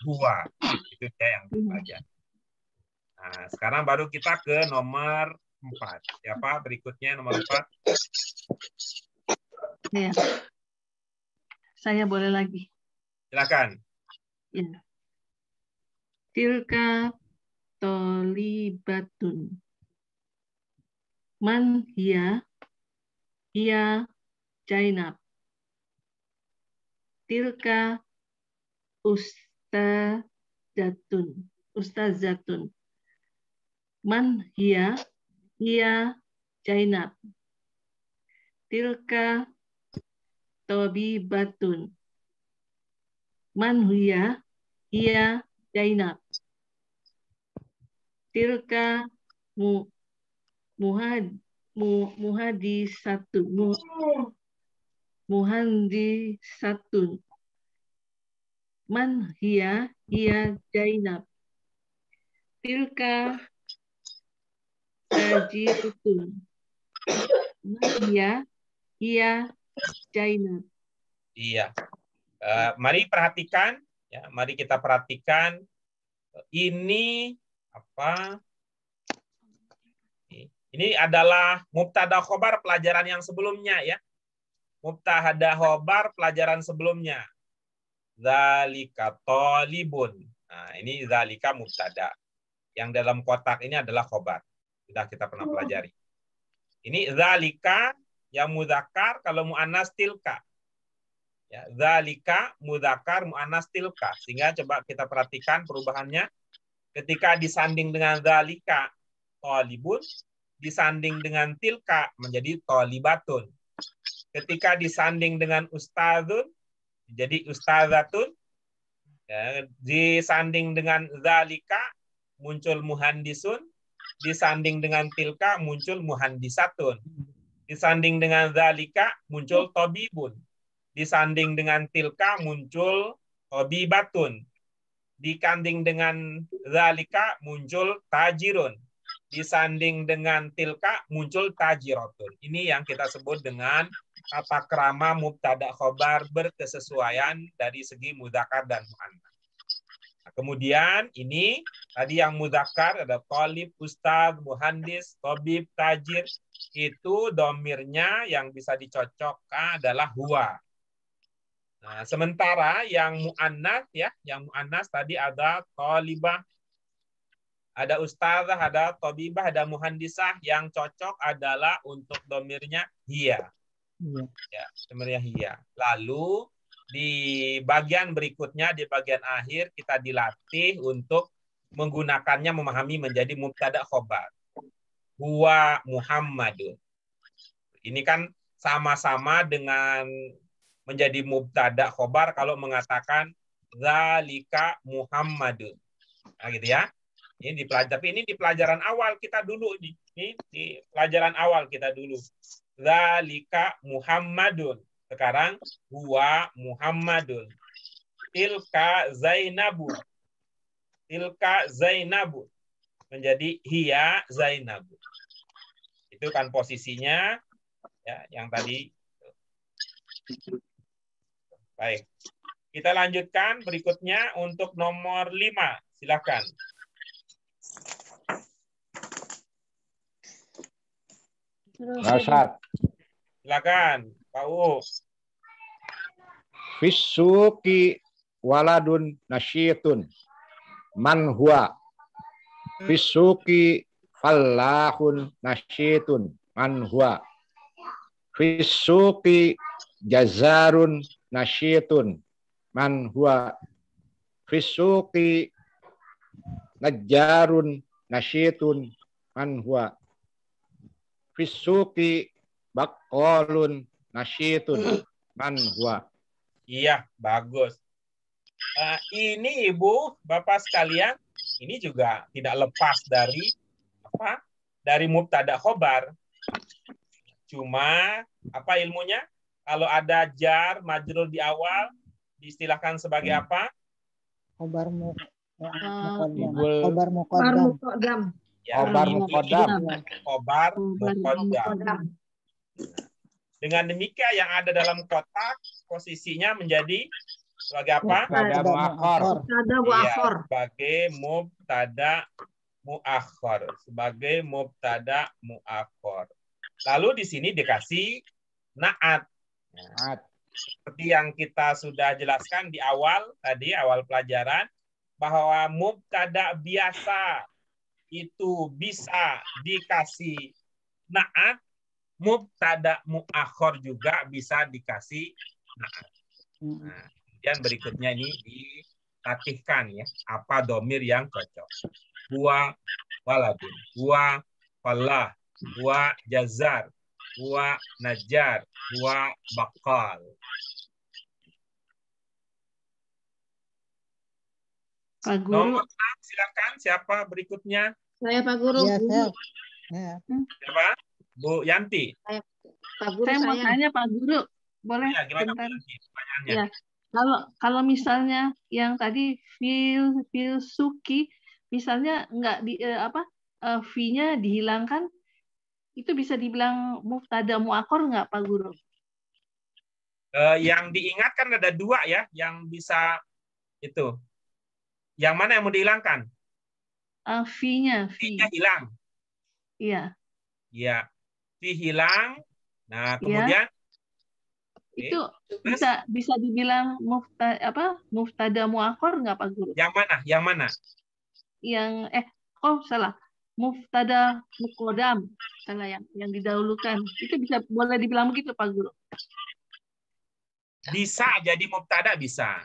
huwa. Itu dia yang dipelajari. Nah, sekarang baru kita ke nomor 4. Siapa berikutnya nomor 4? Ya. Saya boleh lagi. Silakan. Ya. Tilka tolibatun. Man hiya Zainab. Tilka ustazatun. Man hiya Zainab. Tilka tabibatun. Man hiya Zainab. Tilka muhandisatun. Man hiya Zainab. Tilka tajiratun. Man hiya Zainab. Iya. Mari perhatikan, ya. Mari kita perhatikan ini apa? Ini adalah mubtada khobar pelajaran yang sebelumnya, ya. Mubtada khobar pelajaran sebelumnya. Zalika talibun. Nah, ini zalika mubtada. Yang dalam kotak ini adalah khobar. Sudah kita pernah pelajari. Ini zalika yang mudzakkar, kalau muannas tilka. Ya, zalika mudzakkar muannas tilka. Sehingga coba kita perhatikan perubahannya. Ketika disanding dengan zalika talibun, disanding dengan tilka menjadi talibatun. Ketika disanding dengan ustadzun jadi ustazatun. Ya, disanding dengan zalika muncul muhandisun, disanding dengan tilka muncul muhandisatun. Disanding dengan zalika muncul tabibun. Disanding dengan tilka muncul tabibatun. Dikanding dengan zalika muncul tajirun. Disanding dengan tilka muncul tajiratun. Ini yang kita sebut dengan tata krama mubtada khobar berkesesuaian dari segi mudzakkar dan muannats. Nah, Kemudian ini tadi yang mudzakkar ada thalib, ustadz, muhandis, tabib, tajir. Itu domirnya yang bisa dicocokkan adalah huwa. Nah, sementara yang muannas ya, yang muannas tadi ada thalibah, ada ustazah, ada tabibah, ada muhandisah. Yang cocok adalah untuk domirnya hiya. Ya, domirnya hiya. Lalu di bagian berikutnya, di bagian akhir kita dilatih untuk menggunakannya memahami menjadi mubtada khobar. Huwa Muhammadun. Ini kan sama-sama dengan menjadi mubtada khobar kalau mengatakan zalika Muhammadun. Nah, gitu ya. Tapi ini di pelajaran awal kita dulu. Ini di pelajaran awal kita dulu. Zalika Muhammadun. Sekarang huwa Muhammadun. Tilka Zainabun. Tilka Zainabun. Menjadi hiya Zainabun. Itu kan posisinya ya, yang tadi. Baik. Kita lanjutkan berikutnya untuk nomor 5. Silakan. Rasad. Silakan, Pak U. Fisuki waladun nasyitun. Man huwa. Fisuki fallahun nasyitun. Man huwa. Fisuki jazarun nasyitun. Man huwa. Fisuki najjarun nasyitun. Man huwa. Fisuki baqqalun nasyitun. Man huwa. Iya, bagus. Ini Ibu, Bapak sekalian, ini juga tidak lepas dari apa? Dari mubtada khobar. Cuma apa ilmunya? Kalau ada jar majrur di awal, diistilahkan sebagai apa? Khobar muqaddam. Ibul Khobar muqaddam. Ya, khobar ini muqaddam. khobar muqaddam. Dengan demikian yang ada dalam kotak posisinya menjadi sebagai apa? Mubtada muakhar. Iya, sebagai mubtada muakhar. Sebagai mubtada muakhar. Lalu di sini dikasih na'at. Na'at. Seperti yang kita sudah jelaskan di awal tadi, awal pelajaran, bahwa mubtada biasa itu bisa dikasih na'at, mubtada muakhar juga bisa dikasih na'at. Nah, kemudian berikutnya ini dilatihkan ya, apa domir yang cocok. Huwa waladun, huwa fallah, huwa jazar, huwa najjar, huwa baqqal. Pak Guru. Nomor 6, silakan siapa berikutnya? Saya Pak Guru. Iya, saya. Siapa? Bu Yanti. Pak Guru Saya mau saya. tanya Pak Guru, boleh Ya, gimana Bu bentar? Yanti pertanyaannya? Ya, kalau misalnya yang tadi filsuki, misalnya nggak di V-nya dihilangkan, itu bisa dibilang mubtada muakhar nggak Pak Guru? Yang diingatkan ada 2 ya, yang bisa itu. Yang mana yang mau dihilangkan? V-nya, V-nya hilang. Iya. Ya, V hilang. Nah, kemudian Itu bisa dibilang mubtada muakhar nggak Pak Guru? yang mana? Yang mana? Yang salah. Mubtada muqaddam, salah yang didahulukan. Itu boleh dibilang begitu Pak Guru? Bisa jadi mubtada bisa.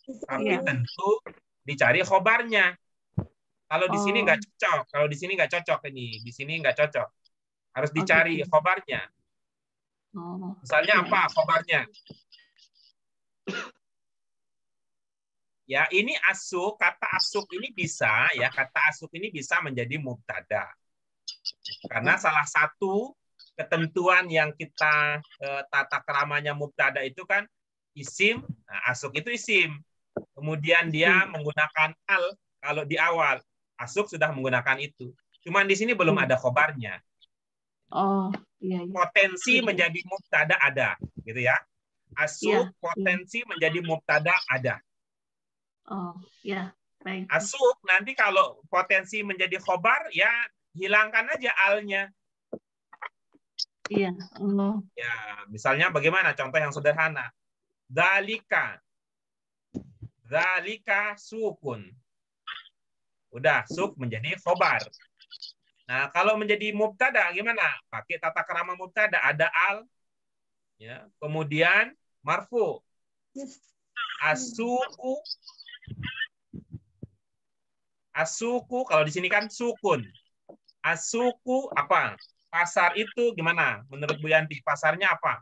Tapi Iya. tentu dicari khobarnya. Kalau di sini nggak cocok, kalau di sini nggak cocok ini, di sini nggak cocok. Harus dicari gitu. khobarnya. Misalnya iya. apa khobarnya? Ya, ini asuk, kata asuk ini bisa ya, kata asuk ini bisa menjadi mubtada. Karena salah satu ketentuan yang kita tata keramanya mubtada itu kan isim, nah, asuk itu isim. Kemudian dia menggunakan al kalau di awal. Asuk sudah menggunakan itu. Cuman di sini belum ada khobarnya. Oh, iya. Potensi menjadi mubtada ada, gitu ya. Asuk Iya, potensi menjadi mubtada ada. Oh, ya. Baik. Asuk nanti kalau potensi menjadi khobar ya hilangkan aja alnya. Iya. Oh. Ya, misalnya bagaimana contoh yang sederhana? Dzalika sukun. Udah, suk menjadi khobar. Nah, kalau menjadi mubtada gimana? Pakai tata krama mubtada, ada al, ya, kemudian marfu. Asuku kalau di sini kan sukun. Asuku apa? Pasar itu gimana? Menurut Bu Yanti, pasarnya apa?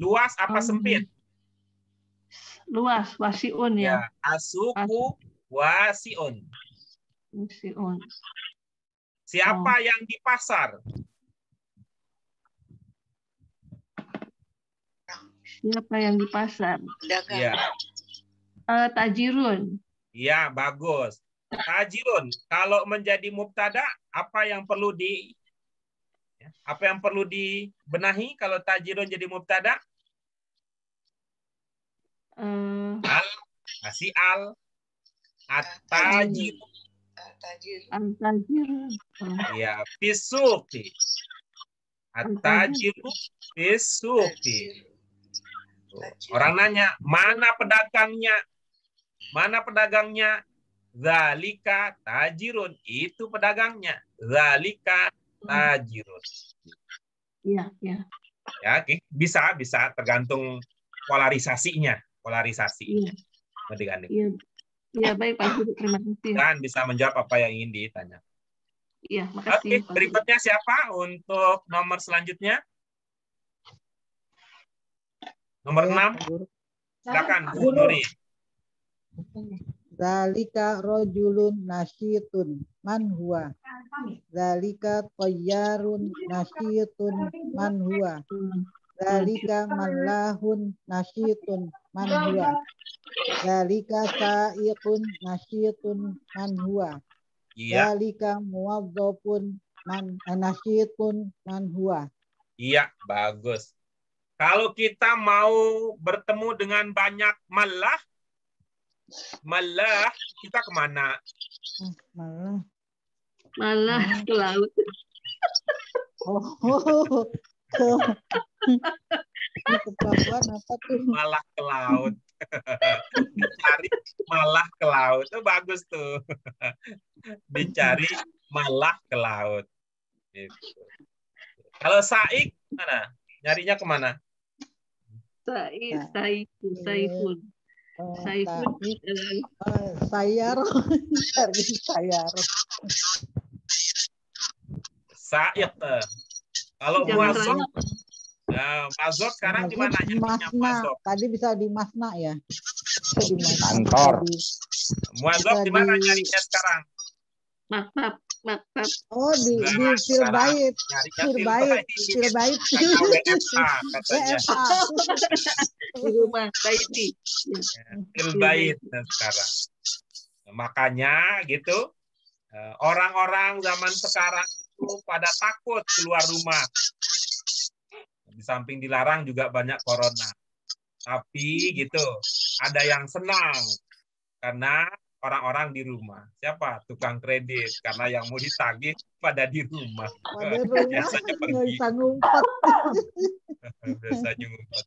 Luas apa sempit? Luas, wasiun ya. Ya, asuku wasiun. Wasiun. Siapa yang di pasar? Siapa yang di pasar? Ya. Tajirun. Ya, bagus. Tajirun, kalau menjadi mubtada, apa yang perlu dibenahi kalau tajirun jadi mubtada? Al, kasih al. At-tajir. Al-tajir. Ya, fisuqi. At-tajiru fisuqi. Orang nanya, mana pedagangnya? Mana pedagangnya? Zalika tajirun. Itu pedagangnya. Zalika tajirun. Iya, iya. Ya, oke. Bisa tergantung polarisasinya. Iya. Iya, baik Pak Guru. Terima kasih. Dan bisa menjawab apa yang ingin ditanya. Iya, makasih. Oke, berikutnya siapa untuk nomor selanjutnya? Nomor 6. Silakan Bu Nuri. Zalika rojulun nasyitun man huwa. Zalika tayyarun nasyitun man huwa. Zalika mallahun nasyitun man huwa. Zalika sa'iqun nasyitun man huwa. Iya. Zalika muwazzafun nasyitun man huwa. Iya, bagus. Kalau kita mau bertemu dengan banyak malah kita kemana? Malah ke laut. Ke pelabuhan apa tuh? Malah ke laut. Dicari malah ke laut. Itu bagus tuh. Dicari malah ke laut. Gitu. Kalau saik mana? Nyarinya kemana? Saifun. Saifun. Sayar. Sayar. Saik. Kalau muazzaf, muazzaf sekarang gimana? Masna. Tadi bisa di masna ya. Di kantor. Muazzaf di mana nyarinya sekarang? Maktab. Oh, di Filbait. Filbait. WFH. Di rumah Baiti. Filbait sekarang. Makanya gitu, orang-orang zaman sekarang itu pada takut keluar rumah. Di samping dilarang juga banyak corona. Tapi gitu, ada yang senang karena orang-orang di rumah. Siapa? Tukang kredit. Karena yang mau ditagih pada di rumah. Biasanya pergi. Biasanya ngumpet.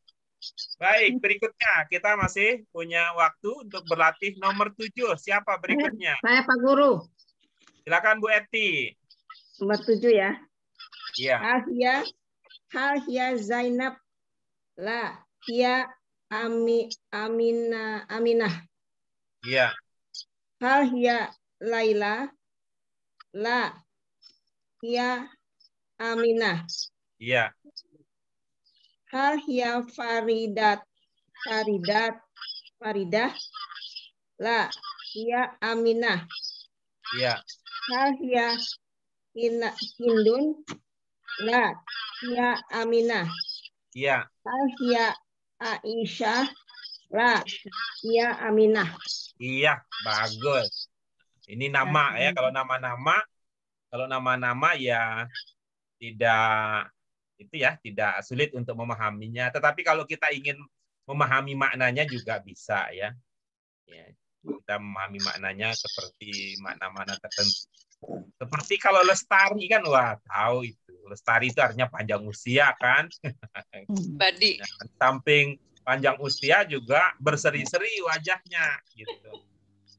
Baik, berikutnya. Kita masih punya waktu untuk berlatih nomor 7. Siapa berikutnya? Saya Pak Guru. Silakan Bu Eti. Nomor 7 ya. Iya. Hal hiya Zainab. La hiya Aminah. Iya. Hal hiya Laila. La hiya Aminah. Iya. Hal hiya Faridah. La hiya Aminah. Iya. Hal hiya Hindun. La hiya Aminah. Iya. Hal hiya Aisyah. La hiya Aminah. Iya, bagus. Ini nama ya. Kalau nama-nama ya tidak sulit untuk memahaminya. Tetapi kalau kita ingin memahami maknanya juga bisa ya. Kita memahami maknanya seperti makna-makna tertentu. Seperti kalau lestari kan, wah tahu itu. Lestari itu artinya panjang usia kan. Badi. Nah, samping panjang usia juga berseri-seri wajahnya gitu.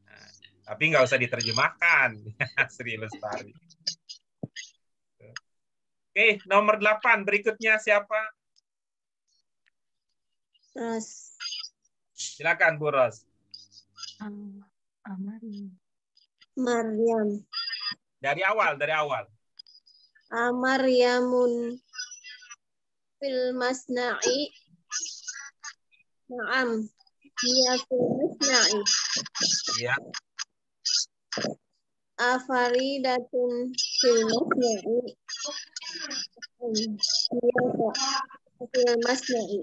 Nah, tapi nggak usah diterjemahkan. Sri Lestari. Oke, nomor 8 berikutnya siapa? Ros. Silakan Bu Ros. Maryam. Dari awal. Maryamun fil masna'i. Naam. Hiya fil masna'i. Iya. Afaridatun fil masna'i. Hiya fil masna'i.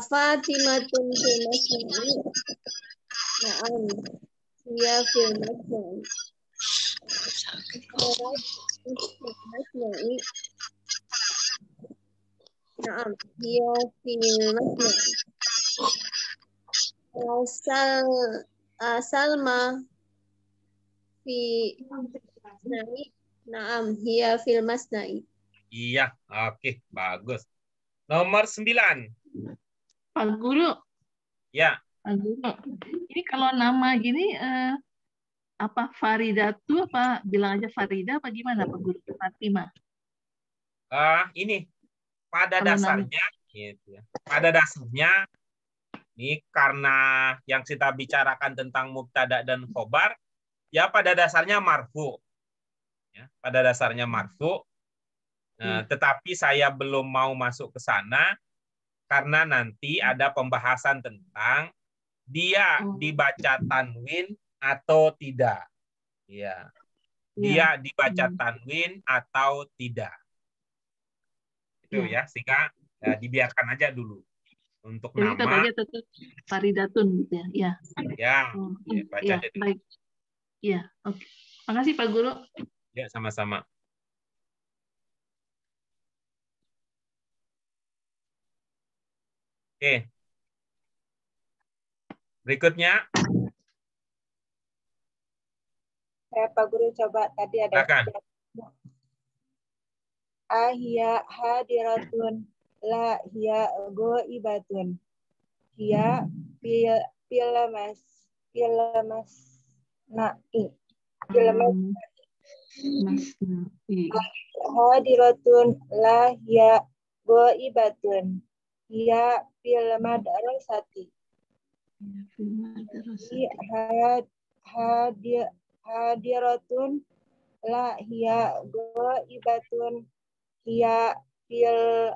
Fatimatun fil masna'i. Naam. Hiya fil masna'i. Masna'i. Naam. Hiya fil masna'i. Salma fi masna'i. Naam. Hiya fil masna'i. Iya, oke, bagus. Nomor 9. Pak Guru, Ya. Pak Guru. Ini kalau nama gini apa Faridatu apa bilang aja Farida apa gimana Pak Guru? Fatima. Ini pada Kalau dasarnya gitu ya. Pada dasarnya ini karena yang kita bicarakan tentang mubtada dan khobar ya pada dasarnya marfu. Ya, pada dasarnya marfu. Tetapi saya belum mau masuk ke sana karena nanti ada pembahasan tentang dia dibaca tanwin atau tidak. Ya. Dia dibaca tanwin atau tidak. Itu ya, sehingga dibiarkan aja dulu untuk jadi nama. Kita baca tetap Faridatun gitu ya. Ya, baca ya, aja dulu. baik. Ya, oke. Makasih Pak Guru. Ya, sama-sama. Oke. Berikutnya. Pak Guru coba tadi ada. Silakan. Hiya hadiratun la hiya ghaibatun. Hiya filmas na'i. Hadiratun la hiya ghaibatun. Hiya fil madrasati. Hadiratun la hiya ghaibatun. Hiya fil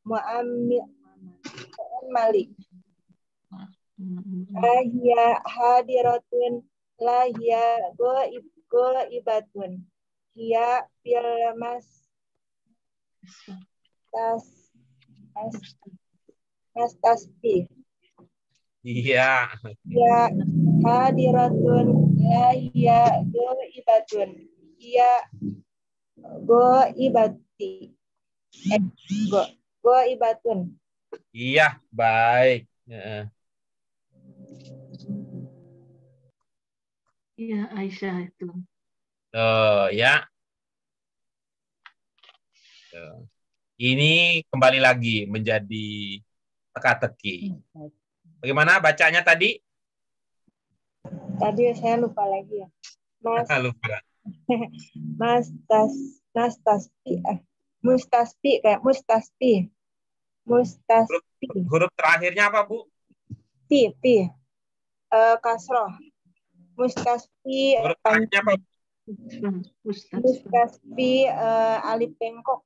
mu'ammali. Hiya hadiratun la hiya ghaibatun. Hiya fil mastasbih. Iya. Ya hadiratun la hiya ghaibatun. Hiya ghaibati. Ghaibatun. Iya, baik. Iya, Aisyah itu. Ya. Ini kembali lagi menjadi teka-teki. Bagaimana bacanya tadi? Tadi saya lupa lagi ya. Lupa. Mustaspi kayak mustaspi. Huruf terakhirnya apa, Bu? Pi. Kasroh. Mustaspi. Huruf terakhirnya apa? Mustaspi alif bengkok.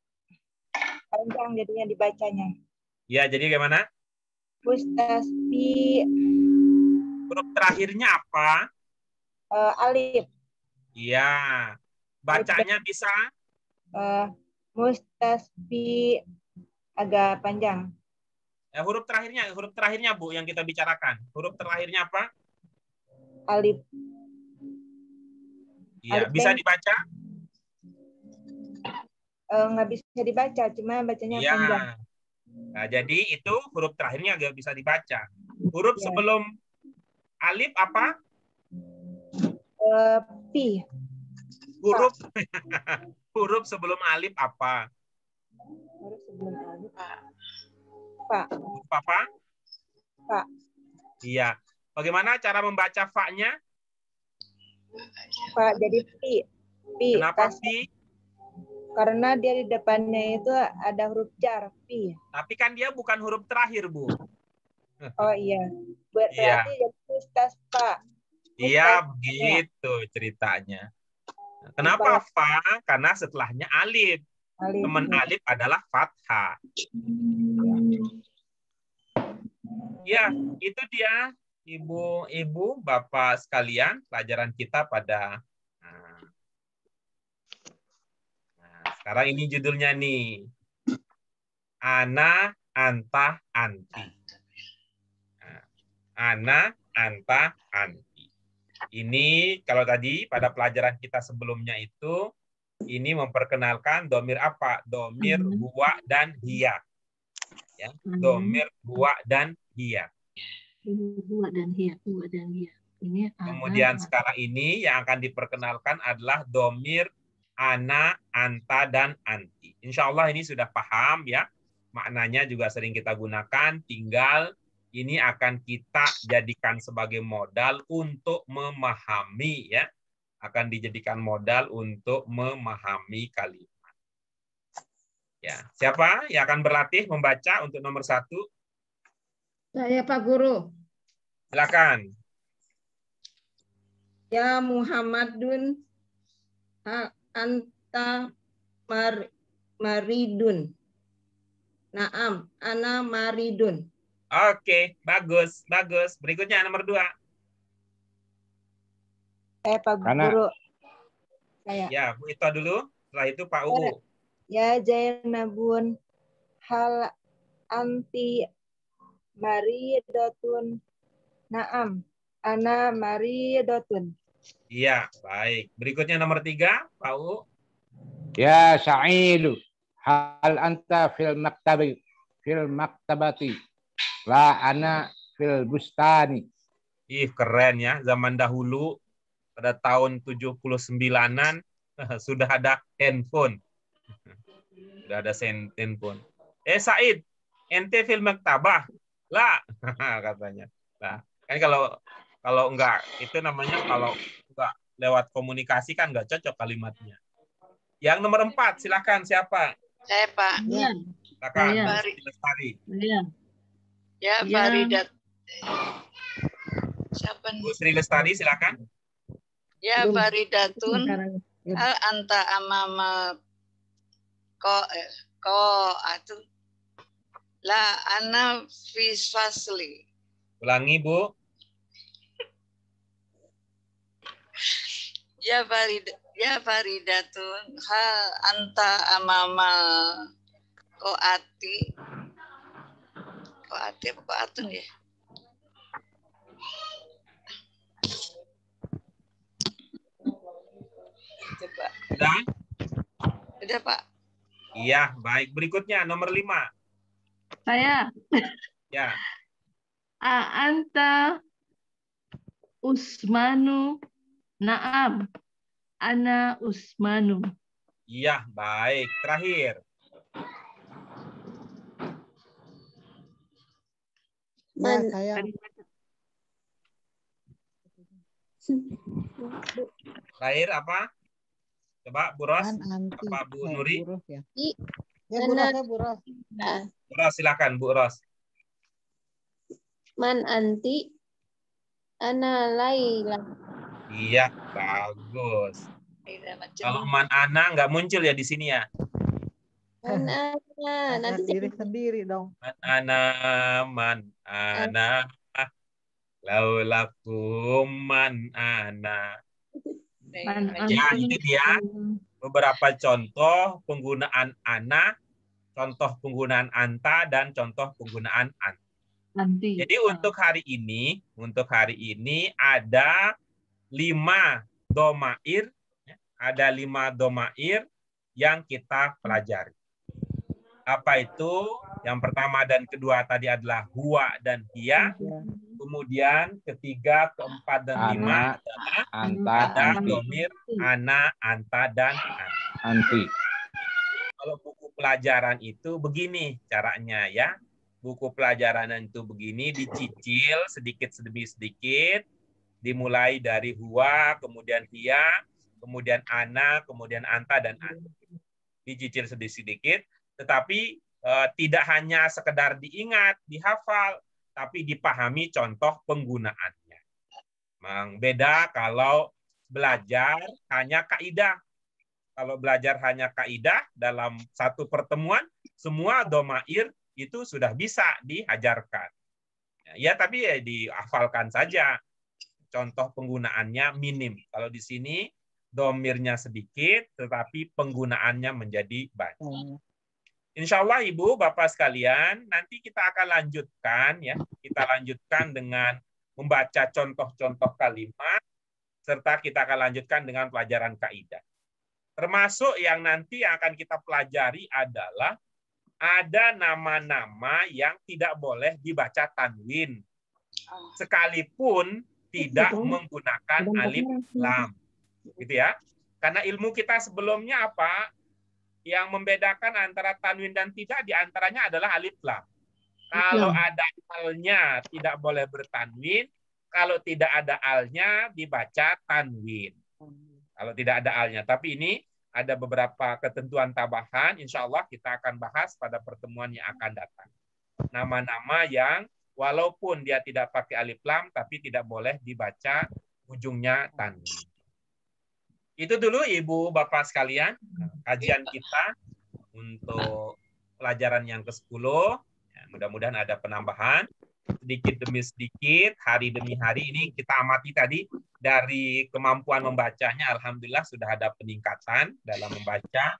Panjang jadinya dibacanya. Ya, jadi gimana? Mustaspi. Huruf terakhirnya apa? Alif. Iya. Bacanya bisa? Mustaspi agak panjang. Huruf terakhirnya Bu yang kita bicarakan. Huruf terakhirnya apa? Alif. Iya, bisa dibaca? Nggak bisa dibaca, cuma bacanya panjang. Nah, jadi itu huruf terakhirnya agak bisa dibaca. Huruf Ya. sebelum alif apa? Pi. Huruf huruf sebelum alif apa? Huruf sebelum alif. Pak. Huruf apa? Pak. Iya. Bagaimana cara membaca fa-nya? Pak jadi pi. Pi. Kenapa pi? Karena dia di depannya itu ada huruf jar, pi. Tapi kan dia bukan huruf terakhir, Bu. Oh iya. Berarti Iya. jadi mustasfa. Iya, begitu ceritanya. Kenapa fa? Karena setelahnya alif. Alif. Teman alif adalah fathah. Ya, itu dia ibu-ibu, bapak sekalian, pelajaran kita pada sekarang ini judulnya nih. Ana, anta, anti. Ana, anta, anti. Ini kalau tadi pada pelajaran kita sebelumnya itu, ini memperkenalkan domir apa? Domir huwa dan hiya. Ya, domir huwa dan hiya. Huwa dan hiya, huwa dan hiya. Ini Kemudian sekarang ini yang akan diperkenalkan adalah domir ana, anta, dan anti. Insya Allah ini sudah paham ya. Maknanya juga sering kita gunakan. Tinggal ini akan kita jadikan sebagai modal untuk memahami ya. Akan dijadikan modal untuk memahami kalimat. Ya, siapa yang akan berlatih membaca untuk nomor 1? Saya Pak Guru. Silakan. Ya Muhammadun anta maridun. Naam, ana maridun. Oke, bagus, bagus. Berikutnya nomor 2. Pak Guru. Saya. Ya, Bu Ito dulu. Setelah itu Pak Uu. Ya Zainabun hal anti maridatun. Naam, ana maridatun. Iya, baik. Berikutnya nomor 3, Pak Uu. Ya Sa'idu, hal anta fil maktabati, la ana fil bustani. Ih, keren ya. Zaman dahulu, pada tahun 79-an, sudah ada handphone. Sudah ada handphone. Said, ente fil maktabah? Lah, katanya. Nah, kan kalau enggak, itu namanya kalau enggak lewat komunikasi kan enggak cocok kalimatnya. Yang nomor 4, silakan siapa? Saya Pak. Iya. Silakan, Saya. Sri Lestari. Iya. Ya Faridat. Siapa Bu nih? Sri Lestari, silakan. Ya Faridatun. Sekarang. Hal anta amama ko atun. La ana fi fasli. Ulangi, Bu. Ya Faridatun hal anta amama koati apa koatun ya? Coba. Sudah? Udah Pak. Iya, baik. Berikutnya nomor 5. Saya. Ya. Anta Usmanu. Naam. Ana Usmanu. Iya, baik. Terakhir. Ya, saya. Terakhir apa? Coba Bu Ros. Man anti. Apa Bu Nuri? Buruh, ya. I. Ya, buruh. Bu Ros, silakan Bu Ros. Man anti ana Laila. Iya, bagus. Macam Kalau man ana nggak muncul ya di sini ya. Man ana nanti Diri sendiri dong. Man ana, laulakum man ana. Ya, itu dia beberapa contoh penggunaan ana, contoh penggunaan anta, dan contoh penggunaan anti. Jadi untuk hari ini ada 5 domair yang kita pelajari. Apa itu? Yang pertama dan kedua tadi adalah huwa dan hiya. Kemudian ketiga, keempat, dan lima Ana, adalah anta, ada anti. domir ana, anta, dan an. Anti. Kalau buku pelajaran itu begini caranya ya. Buku pelajaran itu begini, dicicil sedikit demi sedikit, dimulai dari huwa, kemudian hiya, kemudian ana, kemudian anta, dan an. Dicicil sedikit-sedikit, tetapi tidak hanya sekedar diingat, dihafal, tapi dipahami contoh penggunaannya. Memang beda kalau belajar hanya kaidah. Kalau belajar hanya kaidah dalam satu pertemuan, semua domair itu sudah bisa diajarkan. Ya, tapi ya dihafalkan saja. Contoh penggunaannya minim. Kalau di sini domirnya sedikit, tetapi penggunaannya menjadi banyak. Insya Allah Ibu, Bapak sekalian, nanti kita akan lanjutkan ya. Kita lanjutkan dengan membaca contoh-contoh kalimat, serta kita akan lanjutkan dengan pelajaran kaidah. Termasuk yang nanti akan kita pelajari adalah ada nama-nama yang tidak boleh dibaca tanwin, sekalipun tidak menggunakan alif lam, gitu ya. Karena ilmu kita sebelumnya apa? Yang membedakan antara tanwin dan tidak diantaranya adalah alif lam. Kalau ada alnya tidak boleh bertanwin, kalau tidak ada alnya dibaca tanwin. Kalau tidak ada alnya. Tapi ini ada beberapa ketentuan tambahan, insya Allah kita akan bahas pada pertemuan yang akan datang. Nama-nama yang walaupun dia tidak pakai alif lam, tapi tidak boleh dibaca ujungnya tanwin. Itu dulu Ibu Bapak sekalian, kajian kita untuk pelajaran yang ke-10. Ya, mudah-mudahan ada penambahan. Sedikit demi sedikit, hari demi hari ini kita amati tadi dari kemampuan membacanya, alhamdulillah sudah ada peningkatan dalam membaca.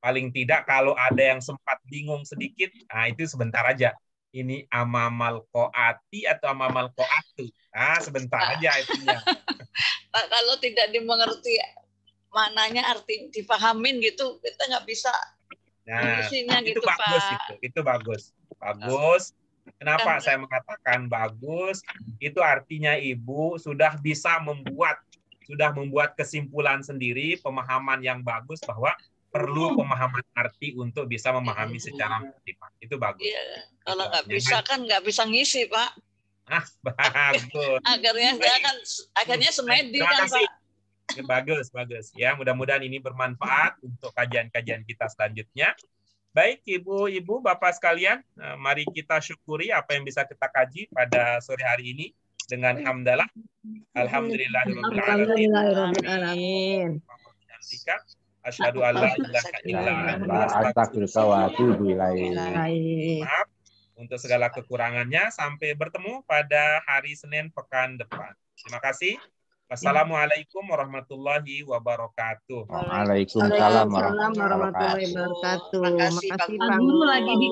Paling tidak kalau ada yang sempat bingung sedikit, nah itu sebentar aja. Ini amamal qoati atau amamal qoatu. Nah, sebentar aja itunya. Pak, kalau tidak dimengerti maknanya, arti dipahamin gitu, kita nggak bisa. Nah, itu gitu, bagus Pak. itu bagus. Bagus. Kenapa saya mengatakan bagus? Itu artinya Ibu sudah bisa membuat kesimpulan sendiri, pemahaman yang bagus bahwa perlu pemahaman arti untuk bisa memahami secara optimal. Itu bagus. Iya. Kalau nggak bisa kan nggak bisa ngisi, Pak. Ah, bagus. Akhirnya semedi Terima kan, kasih. Pak. Bagus. Ya, mudah-mudahan ini bermanfaat untuk kajian-kajian kita selanjutnya. Baik, Ibu-Ibu, Bapak sekalian, mari kita syukuri apa yang bisa kita kaji pada sore hari ini dengan hamdalah. Alhamdulillahirrahmanirrahim. Asyhadu an la ilaha illa anta Astagfirullah wa atubu ilaih. Maaf untuk segala kekurangannya. Sampai bertemu pada hari Senin pekan depan. Terima kasih. Wassalamualaikum warahmatullahi wabarakatuh. Waalaikumsalam Waalaikumsalam warahmatullahi wabarakatuh. Terima kasih, Pak Makasih, Guru. Pak Guru lagi di